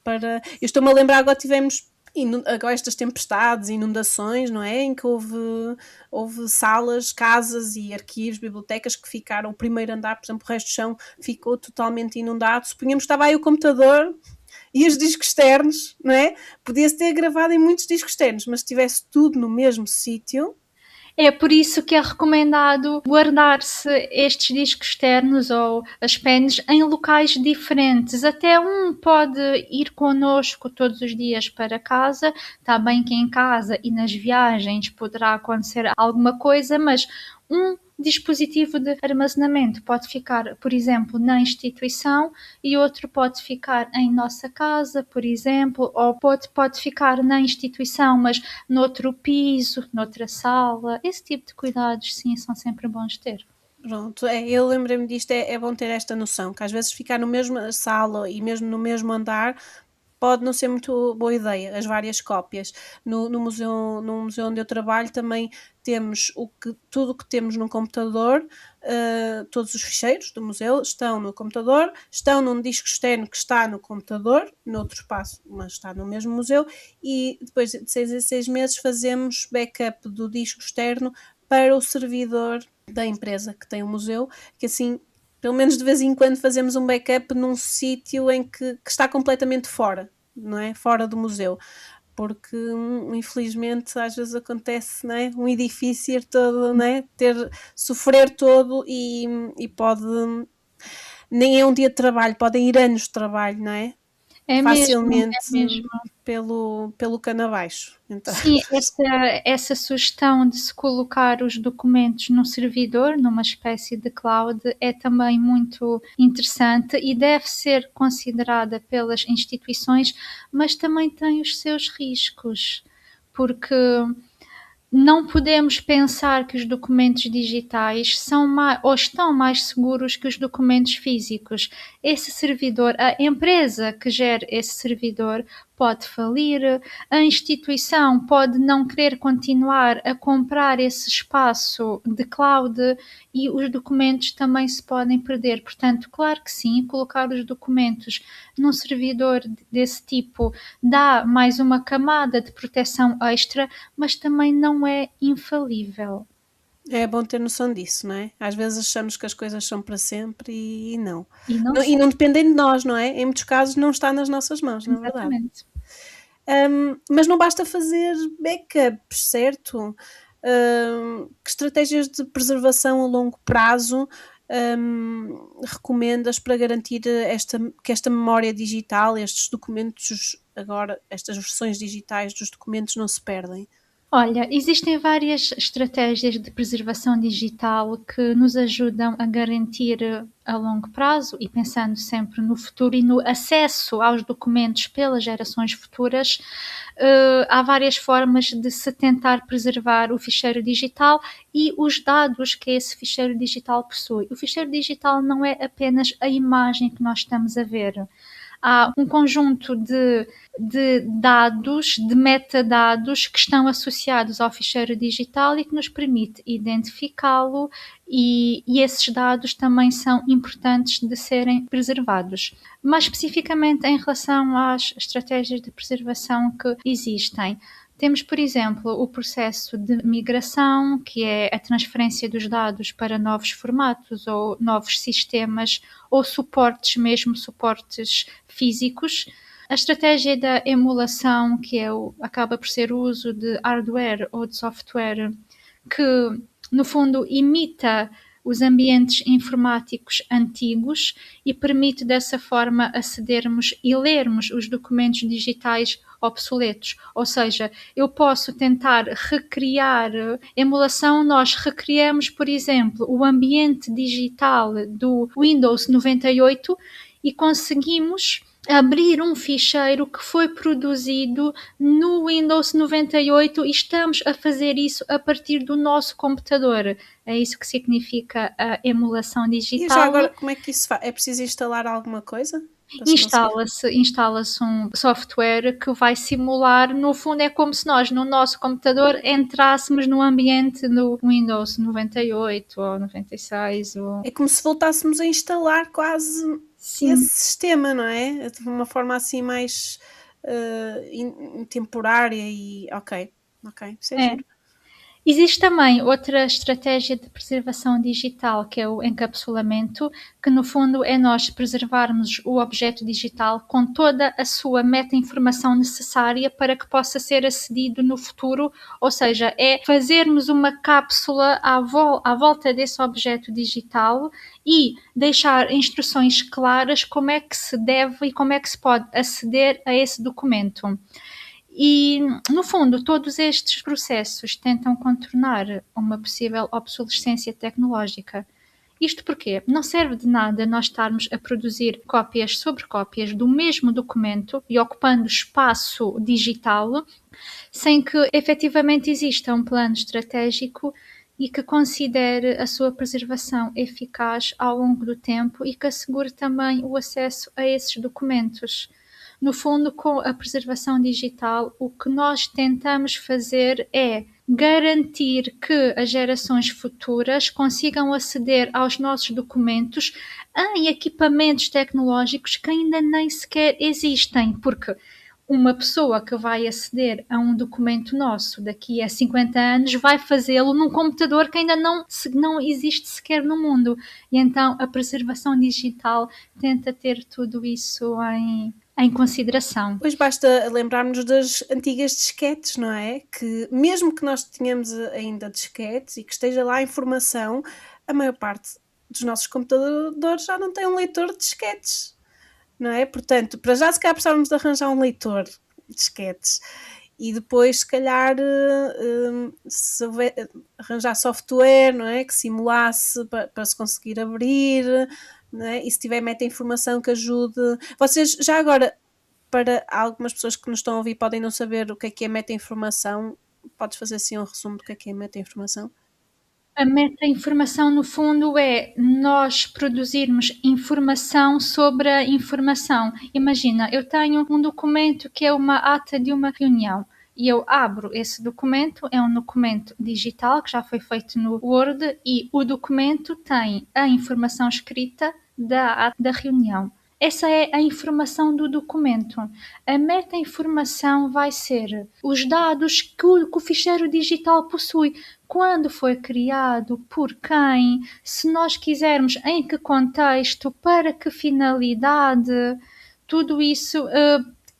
Eu estou-me a lembrar, agora tivemos agora estas tempestades, inundações, não é? Em que houve salas, casas e arquivos, bibliotecas que ficaram, o primeiro andar, por exemplo, o resto do chão ficou totalmente inundado. Suponhamos que estava aí o computador e os discos externos, não é? Podia-se ter gravado em muitos discos externos, mas se tivesse tudo no mesmo sítio. É por isso que é recomendado guardar-se estes discos externos ou as pens em locais diferentes. Até um pode ir connosco todos os dias para casa. Está bem que em casa e nas viagens poderá acontecer alguma coisa, mas um dispositivo de armazenamento pode ficar, por exemplo, na instituição e outro pode ficar em nossa casa, por exemplo, ou pode ficar na instituição, mas noutro piso, noutra sala. Esse tipo de cuidados, sim, são sempre bons ter. Pronto, eu lembrei-me disto, é bom ter esta noção, que às vezes ficar na mesma sala e mesmo no mesmo andar pode não ser muito boa ideia, as várias cópias. No museu onde eu trabalho também temos tudo o que temos no computador, todos os ficheiros do museu estão no computador, estão num disco externo que está no computador, noutro espaço, mas está no mesmo museu, e depois de 6 a 6 meses fazemos backup do disco externo para o servidor da empresa que tem o museu, que assim, pelo menos de vez em quando fazemos um backup num sítio em que está completamente fora, não é? Fora do museu, porque infelizmente às vezes acontece, não é? Um edifício ir todo, não é? Sofrer todo e pode, nem é um dia de trabalho, podem ir anos de trabalho, não é? É mesmo, facilmente é mesmo. pelo cano abaixo. Então, Sim, essa sugestão de se colocar os documentos num servidor, numa espécie de cloud, é também muito interessante e deve ser considerada pelas instituições, mas também tem os seus riscos, porque não podemos pensar que os documentos digitais são ou estão mais seguros que os documentos físicos. Esse servidor, a empresa que gera esse servidor pode falir, a instituição pode não querer continuar a comprar esse espaço de cloud e os documentos também se podem perder. Portanto, claro que sim, colocar os documentos num servidor desse tipo dá mais uma camada de proteção extra, mas também não é infalível. é bom ter noção disso, não é? Às vezes achamos que as coisas são para sempre e não. E não Não, e sei, não dependem de nós, não é? Em muitos casos não está nas nossas mãos, na verdade. exatamente. Mas não basta fazer backups, certo? Que estratégias de preservação a longo prazo recomendas para garantir que esta memória digital, estes documentos, agora, estas versões digitais dos documentos não se perdem? Olha, existem várias estratégias de preservação digital que nos ajudam a garantir a longo prazo e pensando sempre no futuro e no acesso aos documentos pelas gerações futuras. Há várias formas de se tentar preservar o ficheiro digital e os dados que esse ficheiro digital possui. O ficheiro digital não é apenas a imagem que nós estamos a ver. Há um conjunto de dados, de metadados que estão associados ao ficheiro digital e que nos permite identificá-lo e esses dados também são importantes de serem preservados. Mais especificamente em relação às estratégias de preservação que existem, temos, por exemplo, o processo de migração, que é a transferência dos dados para novos formatos ou novos sistemas ou suportes, mesmo suportes físicos. A estratégia da emulação, que acaba por ser o uso de hardware ou de software que, no fundo, imita os ambientes informáticos antigos e permite dessa forma acedermos e lermos os documentos digitais obsoletos. Ou seja, eu posso tentar recriar emulação, nós recriamos, por exemplo, o ambiente digital do Windows 98 e conseguimos abrir um ficheiro que foi produzido no Windows 98 e estamos a fazer isso a partir do nosso computador. É isso que significa a emulação E já digital. agora, como é que isso faz? É preciso instalar alguma coisa para se conseguir? Instala-se um software que vai simular, no fundo é como se nós no nosso computador entrássemos no ambiente do Windows 98 ou 96 ou... É como se voltássemos a instalar quase esse Sim. sistema, não é? De uma forma assim mais temporária e ok, isso é É. giro. Existe também outra estratégia de preservação digital, que é o encapsulamento, que no fundo é nós preservarmos o objeto digital com toda a sua meta-informação necessária para que possa ser acedido no futuro, ou seja, é fazermos uma cápsula à volta desse objeto digital e deixar instruções claras como é que se deve e como é que se pode aceder a esse documento. E, no fundo, todos estes processos tentam contornar uma possível obsolescência tecnológica. Isto porque não serve de nada nós estarmos a produzir cópias sobre cópias do mesmo documento e ocupando espaço digital sem que efetivamente exista um plano estratégico e que considere a sua preservação eficaz ao longo do tempo e que assegure também o acesso a esses documentos. No fundo, com a preservação digital, o que nós tentamos fazer é garantir que as gerações futuras consigam aceder aos nossos documentos em equipamentos tecnológicos que ainda nem sequer existem, porque uma pessoa que vai aceder a um documento nosso daqui a 50 anos vai fazê-lo num computador que ainda não existe sequer no mundo. E então a preservação digital tenta ter tudo isso em consideração. Pois basta lembrarmos das antigas disquetes, não é? Que mesmo que nós tenhamos ainda disquetes e que esteja lá a informação, a maior parte dos nossos computadores já não tem um leitor de disquetes. não é? Portanto, para já se calhar precisávamos de arranjar um leitor de disquetes e depois se calhar se houver, arranjar software, não é? Que simulasse para se conseguir abrir, não é? E se tiver meta-informação que ajude. Vocês já agora, para algumas pessoas que nos estão a ouvir podem não saber o que é meta-informação, podes fazer assim um resumo do que é meta-informação? A meta-informação, no fundo, é nós produzirmos informação sobre a informação. Imagina, eu tenho um documento que é uma ata de uma reunião e eu abro esse documento, é um documento digital que já foi feito no Word e o documento tem a informação escrita da ata da reunião. Essa é a informação do documento. A meta-informação vai ser os dados que o ficheiro digital possui, quando foi criado, por quem, se nós quisermos, em que contexto, para que finalidade, tudo isso,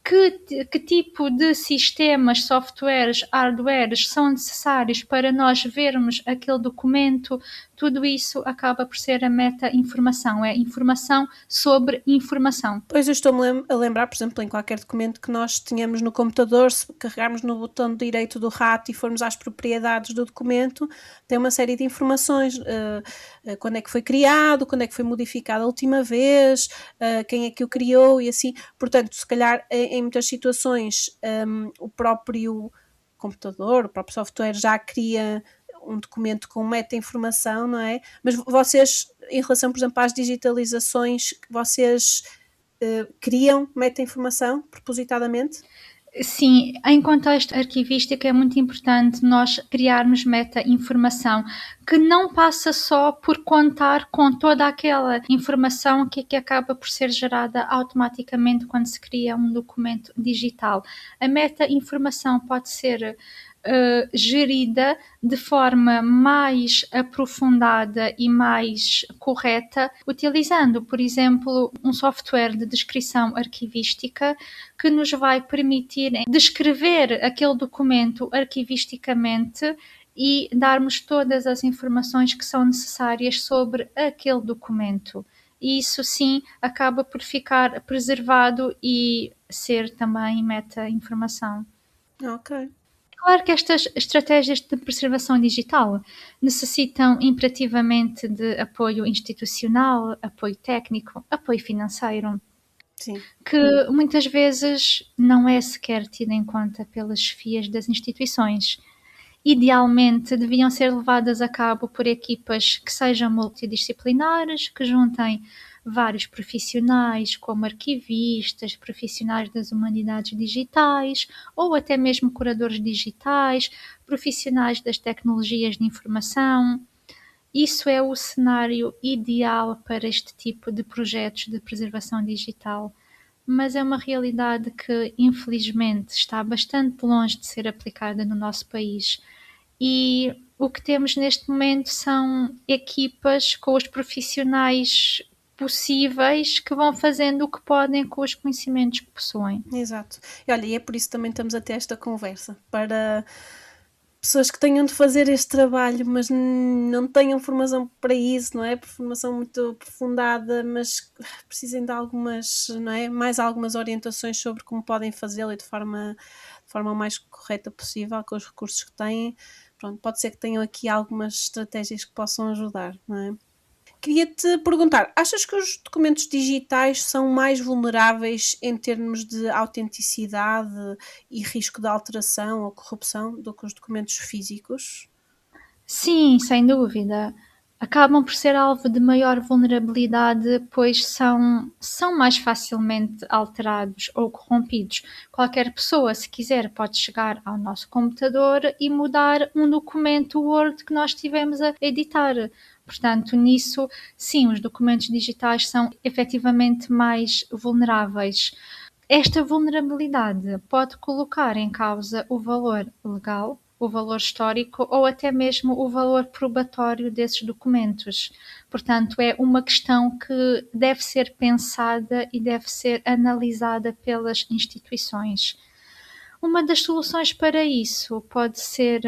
que tipo de sistemas, softwares, hardwares são necessários para nós vermos aquele documento, tudo isso acaba por ser a meta-informação, é informação sobre informação. Pois eu estou-me a lembrar, por exemplo, em qualquer documento que nós tenhamos no computador, se carregarmos no botão direito do rato e formos às propriedades do documento, tem uma série de informações, quando é que foi criado, quando é que foi modificado a última vez, quem é que o criou e assim. Portanto, se calhar em muitas situações o próprio computador, o próprio software já cria um documento com meta-informação, não é? Mas vocês, em relação, por exemplo, às digitalizações, vocês criam meta-informação propositadamente? Sim, em contexto arquivístico é muito importante nós criarmos meta-informação que não passa só por contar com toda aquela informação que acaba por ser gerada automaticamente quando se cria um documento digital. A meta-informação pode ser gerida de forma mais aprofundada e mais correta, utilizando, por exemplo, um software de descrição arquivística que nos vai permitir descrever aquele documento arquivisticamente e darmos todas as informações que são necessárias sobre aquele documento. E isso sim acaba por ficar preservado e ser também meta-informação. Ok. Claro que estas estratégias de preservação digital necessitam imperativamente de apoio institucional, apoio técnico, apoio financeiro, Sim. que muitas vezes não é sequer tido em conta pelas chefias das instituições. Idealmente, deviam ser levadas a cabo por equipas que sejam multidisciplinares, que juntem vários profissionais, como arquivistas, profissionais das humanidades digitais, ou até mesmo curadores digitais, profissionais das tecnologias de informação. Isso é o cenário ideal para este tipo de projetos de preservação digital, mas é uma realidade que, infelizmente, está bastante longe de ser aplicada no nosso país. E o que temos neste momento são equipas com os profissionais possíveis que vão fazendo o que podem com os conhecimentos que possuem. Exato. E olha, e é por isso que também estamos a ter esta conversa, para pessoas que tenham de fazer este trabalho, mas não tenham formação para isso, não é? Formação muito aprofundada, mas precisem de algumas, não é? Mais algumas orientações sobre como podem fazê-lo e de forma mais correta possível, com os recursos que têm. Pronto, pode ser que tenham aqui algumas estratégias que possam ajudar, não é? Queria-te perguntar, achas que os documentos digitais são mais vulneráveis em termos de autenticidade e risco de alteração ou corrupção do que os documentos físicos? Sim, sem dúvida. Acabam por ser alvo de maior vulnerabilidade, pois são mais facilmente alterados ou corrompidos. Qualquer pessoa, se quiser, pode chegar ao nosso computador e mudar um documento Word que nós tivemos a editar. Portanto, nisso, sim, os documentos digitais são efetivamente mais vulneráveis. Esta vulnerabilidade pode colocar em causa o valor legal, o valor histórico ou até mesmo o valor probatório desses documentos. Portanto, é uma questão que deve ser pensada e deve ser analisada pelas instituições. Uma das soluções para isso pode ser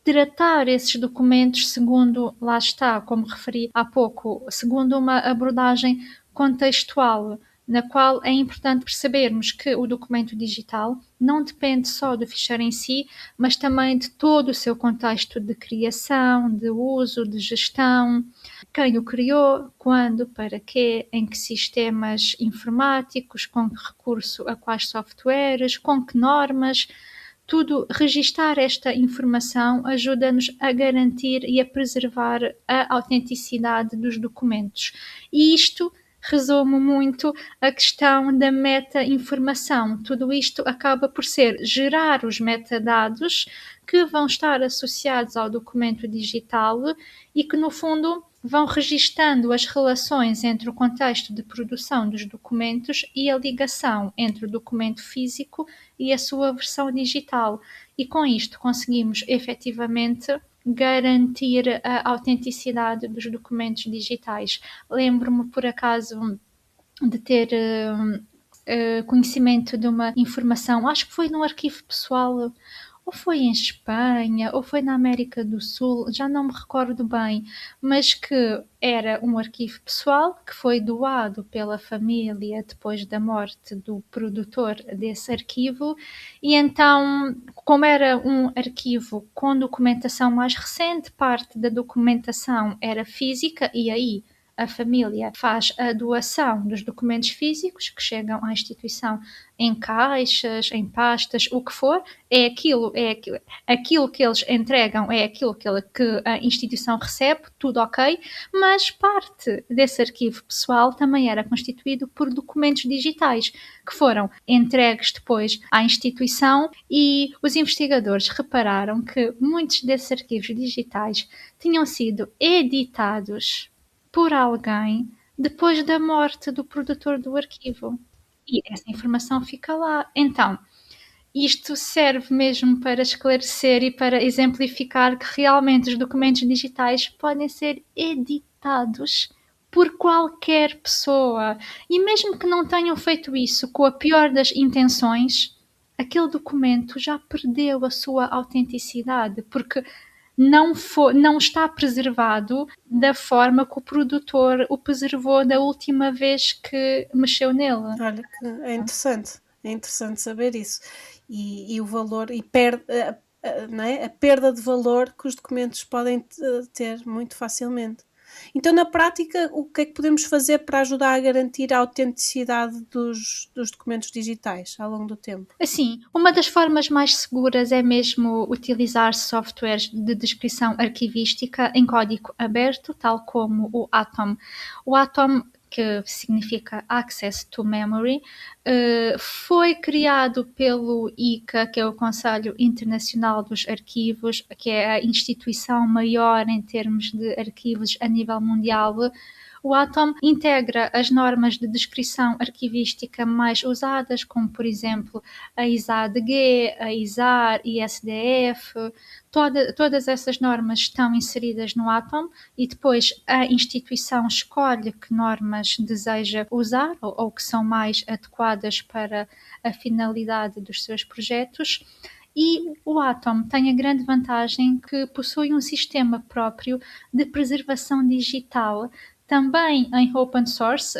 tratar esses documentos segundo, lá está, como referi há pouco, segundo uma abordagem contextual. na qual é importante percebermos que o documento digital não depende só do ficheiro em si, mas também de todo o seu contexto de criação, de uso, de gestão, quem o criou, quando, para quê, em que sistemas informáticos, com que recurso a quais softwares, com que normas. Tudo, registar esta informação ajuda-nos a garantir e a preservar a autenticidade dos documentos. E isto resume muito a questão da meta-informação. Tudo isto acaba por ser gerar os metadados que vão estar associados ao documento digital e que, no fundo, vão registando as relações entre o contexto de produção dos documentos e a ligação entre o documento físico e a sua versão digital. E com isto conseguimos efetivamente garantir a autenticidade dos documentos digitais. Lembro-me, por acaso, de ter conhecimento de uma informação, acho que foi num arquivo pessoal, ou foi em Espanha, ou foi na América do Sul, já não me recordo bem, mas que era um arquivo pessoal que foi doado pela família depois da morte do produtor desse arquivo, e então, como era um arquivo com documentação mais recente, parte da documentação era física, e aí a família faz a doação dos documentos físicos que chegam à instituição em caixas, em pastas, o que for, aquilo que eles entregam é aquilo que a instituição recebe, tudo ok, mas parte desse arquivo pessoal também era constituído por documentos digitais que foram entregues depois à instituição, e os investigadores repararam que muitos desses arquivos digitais tinham sido editados por alguém depois da morte do produtor do arquivo. E essa informação fica lá. Então, isto serve mesmo para esclarecer e para exemplificar que realmente os documentos digitais podem ser editados por qualquer pessoa. E mesmo que não tenham feito isso com a pior das intenções, aquele documento já perdeu a sua autenticidade, porque não está preservado da forma que o produtor o preservou da última vez que mexeu nele. Olha, que é interessante saber isso. E o valor, não é? A perda de valor que os documentos podem ter muito facilmente. Então, na prática, o que é que podemos fazer para ajudar a garantir a autenticidade dos documentos digitais ao longo do tempo? Assim, uma das formas mais seguras é mesmo utilizar softwares de descrição arquivística em código aberto, tal como o Atom. O Atom, que significa Access to Memory, foi criado pelo ICA, que é o Conselho Internacional dos Arquivos, que é a instituição maior em termos de arquivos a nível mundial. O Atom integra as normas de descrição arquivística mais usadas, como, por exemplo, a ISADG, a ISAR, ISDF. Todas essas normas estão inseridas no Atom, e depois a instituição escolhe que normas deseja usar ou que são mais adequadas para a finalidade dos seus projetos. E o Atom tem a grande vantagem que possui um sistema próprio de preservação digital, também em open source,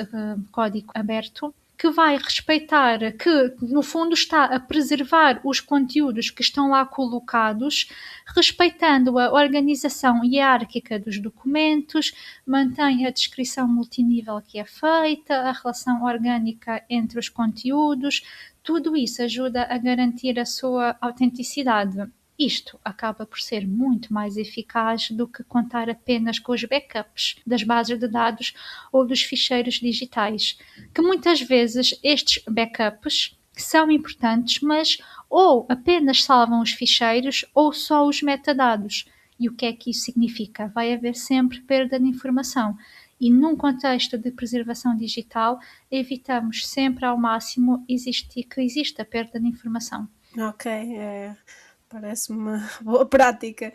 código aberto, que vai respeitar, que no fundo está a preservar os conteúdos que estão lá colocados, respeitando a organização hierárquica dos documentos, mantém a descrição multinível que é feita, a relação orgânica entre os conteúdos. Tudo isso ajuda a garantir a sua autenticidade. Isto acaba por ser muito mais eficaz do que contar apenas com os backups das bases de dados ou dos ficheiros digitais, que muitas vezes estes backups são importantes, mas ou apenas salvam os ficheiros ou só os metadados. E o que é que isso significa? Vai haver sempre perda de informação. E num contexto de preservação digital, evitamos sempre ao máximo que exista perda de informação. Ok, parece-me uma boa prática.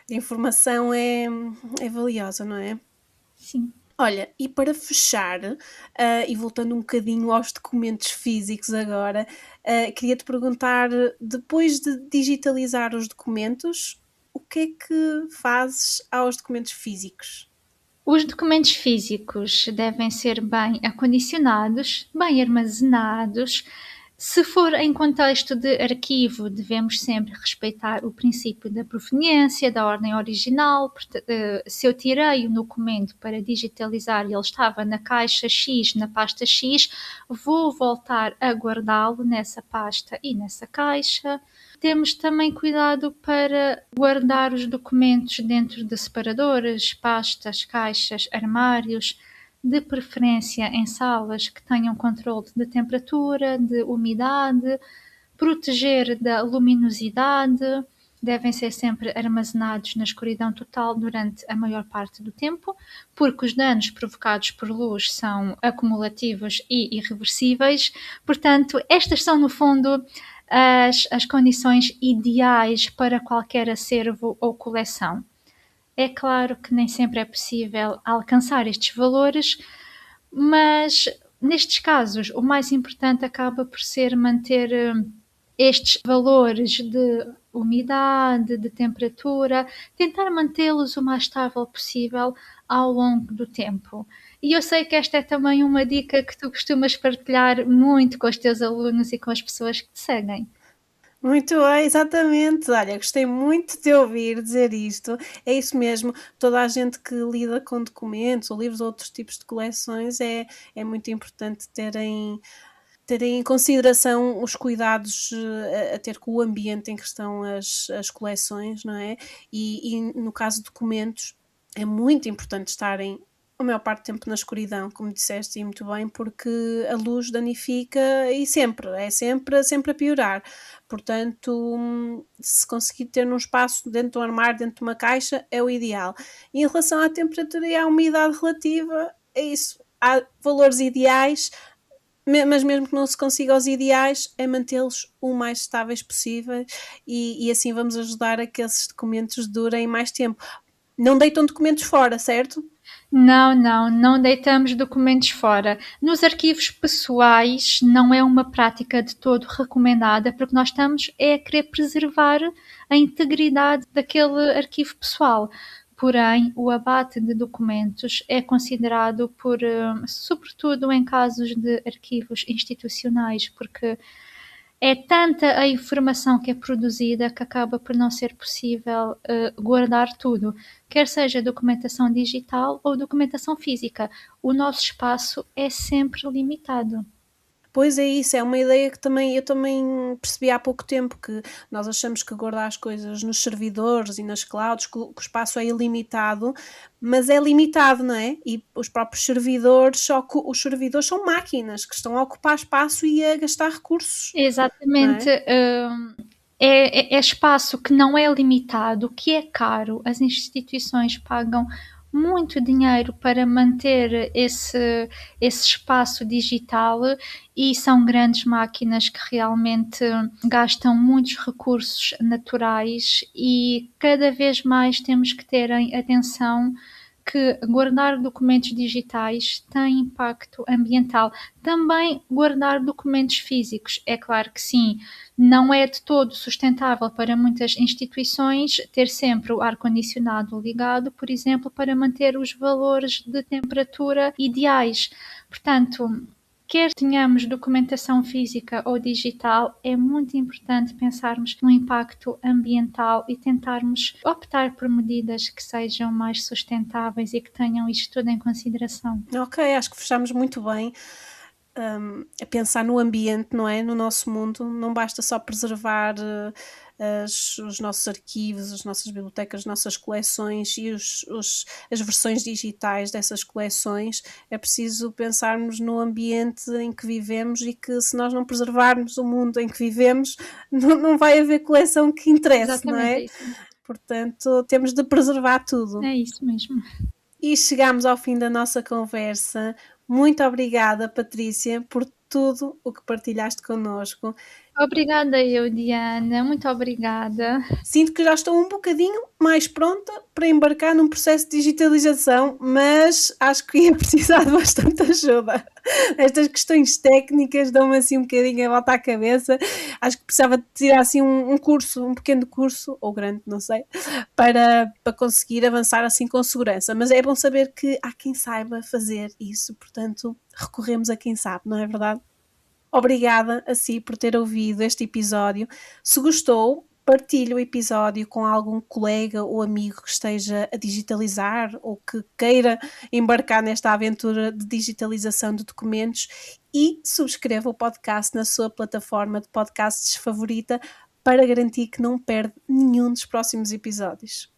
A informação é valiosa, não é? Sim. Olha, e para fechar, e voltando um bocadinho aos documentos físicos agora, queria-te perguntar, depois de digitalizar os documentos, o que é que fazes aos documentos físicos? Os documentos físicos devem ser bem acondicionados, bem armazenados. Se for em contexto de arquivo, devemos sempre respeitar o princípio da proveniência, da ordem original. Se eu tirei o documento para digitalizar e ele estava na caixa X, na pasta X, vou voltar a guardá-lo nessa pasta e nessa caixa. Temos também cuidado para guardar os documentos dentro de separadores, pastas, caixas, armários, de preferência em salas que tenham controle de temperatura, de umidade, proteger da luminosidade, devem ser sempre armazenados na escuridão total durante a maior parte do tempo, porque os danos provocados por luz são acumulativos e irreversíveis. Portanto, estas são, no fundo, as condições ideais para qualquer acervo ou coleção. É claro que nem sempre é possível alcançar estes valores, mas nestes casos o mais importante acaba por ser manter estes valores de umidade, de temperatura, tentar mantê-los o mais estável possível ao longo do tempo. E eu sei que esta é também uma dica que tu costumas partilhar muito com os teus alunos e com as pessoas que te seguem. Muito bem, exatamente. Olha, gostei muito de te ouvir dizer isto. É isso mesmo. Toda a gente que lida com documentos ou livros ou outros tipos de coleções é muito importante terem em consideração os cuidados a ter com o ambiente em que estão as coleções, não é? E no caso de documentos, é muito importante estarem a maior parte do tempo na escuridão, como disseste, e muito bem, porque a luz danifica e é sempre a piorar. Portanto, se conseguir ter num espaço dentro de um armário, dentro de uma caixa, é o ideal. E em relação à temperatura e à umidade relativa, é isso. Há valores ideais, mas mesmo que não se consiga os ideais, é mantê-los o mais estáveis possível e assim vamos ajudar a que esses documentos durem mais tempo. Não deitam documentos fora, certo? Não deitamos documentos fora. Nos arquivos pessoais não é uma prática de todo recomendada, porque nós estamos a querer preservar a integridade daquele arquivo pessoal. Porém, o abate de documentos é considerado sobretudo em casos de arquivos institucionais, porque é tanta a informação que é produzida que acaba por não ser possível guardar tudo, quer seja documentação digital ou documentação física. O nosso espaço é sempre limitado. Pois é isso, é uma ideia que eu também percebi há pouco tempo, que nós achamos que guardar as coisas nos servidores e nas clouds, que o espaço é ilimitado, mas é limitado, não é? E os próprios servidores, os servidores são máquinas que estão a ocupar espaço e a gastar recursos. Exatamente. É espaço que não é limitado, que é caro. As instituições pagam muito dinheiro para manter esse espaço digital e são grandes máquinas que realmente gastam muitos recursos naturais e cada vez mais temos que ter atenção que guardar documentos digitais tem impacto ambiental. Também guardar documentos físicos, é claro que sim, não é de todo sustentável para muitas instituições ter sempre o ar-condicionado ligado, por exemplo, para manter os valores de temperatura ideais. Portanto, quer tenhamos documentação física ou digital, é muito importante pensarmos no impacto ambiental e tentarmos optar por medidas que sejam mais sustentáveis e que tenham isto tudo em consideração. Ok, acho que fechamos muito bem. A pensar no ambiente, não é? No nosso mundo, não basta só preservar os nossos arquivos, as nossas bibliotecas, as nossas coleções e as versões digitais dessas coleções. É preciso pensarmos no ambiente em que vivemos e que se nós não preservarmos o mundo em que vivemos, não vai haver coleção que interesse. Exatamente, não é? É isso. Portanto, temos de preservar tudo. É isso mesmo. E chegamos ao fim da nossa conversa. Muito obrigada, Patrícia, por tudo o que partilhaste connosco. Obrigada eu, Diana, muito obrigada. Sinto que já estou um bocadinho mais pronta para embarcar num processo de digitalização, mas acho que ia precisar de bastante ajuda. Estas questões técnicas dão-me assim um bocadinho a volta à cabeça. Acho que precisava de tirar assim um curso, um pequeno curso, ou grande, não sei, para conseguir avançar assim com segurança. Mas é bom saber que há quem saiba fazer isso, portanto, recorremos a quem sabe, não é verdade? Obrigada a si por ter ouvido este episódio. Se gostou, partilhe o episódio com algum colega ou amigo que esteja a digitalizar ou que queira embarcar nesta aventura de digitalização de documentos e subscreva o podcast na sua plataforma de podcasts favorita para garantir que não perde nenhum dos próximos episódios.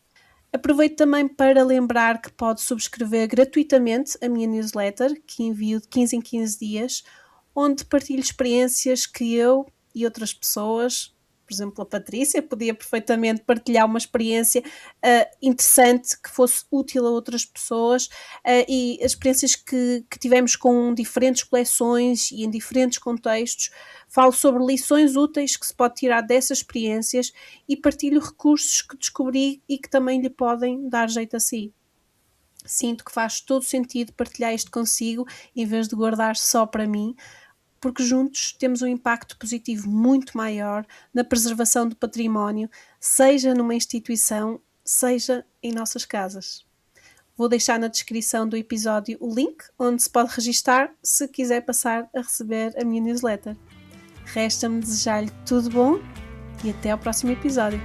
Aproveito também para lembrar que pode subscrever gratuitamente a minha newsletter, que envio de 15 em 15 dias, onde partilho experiências que eu e outras pessoas, por exemplo a Patrícia, podia perfeitamente partilhar uma experiência interessante que fosse útil a outras pessoas e as experiências que tivemos com diferentes coleções e em diferentes contextos. Falo sobre lições úteis que se pode tirar dessas experiências e partilho recursos que descobri e que também lhe podem dar jeito a si. Sinto que faz todo sentido partilhar isto consigo em vez de guardar só para mim, porque juntos temos um impacto positivo muito maior na preservação do património, seja numa instituição, seja em nossas casas. Vou deixar na descrição do episódio o link onde se pode registar se quiser passar a receber a minha newsletter. Resta-me desejar-lhe tudo bom e até ao próximo episódio.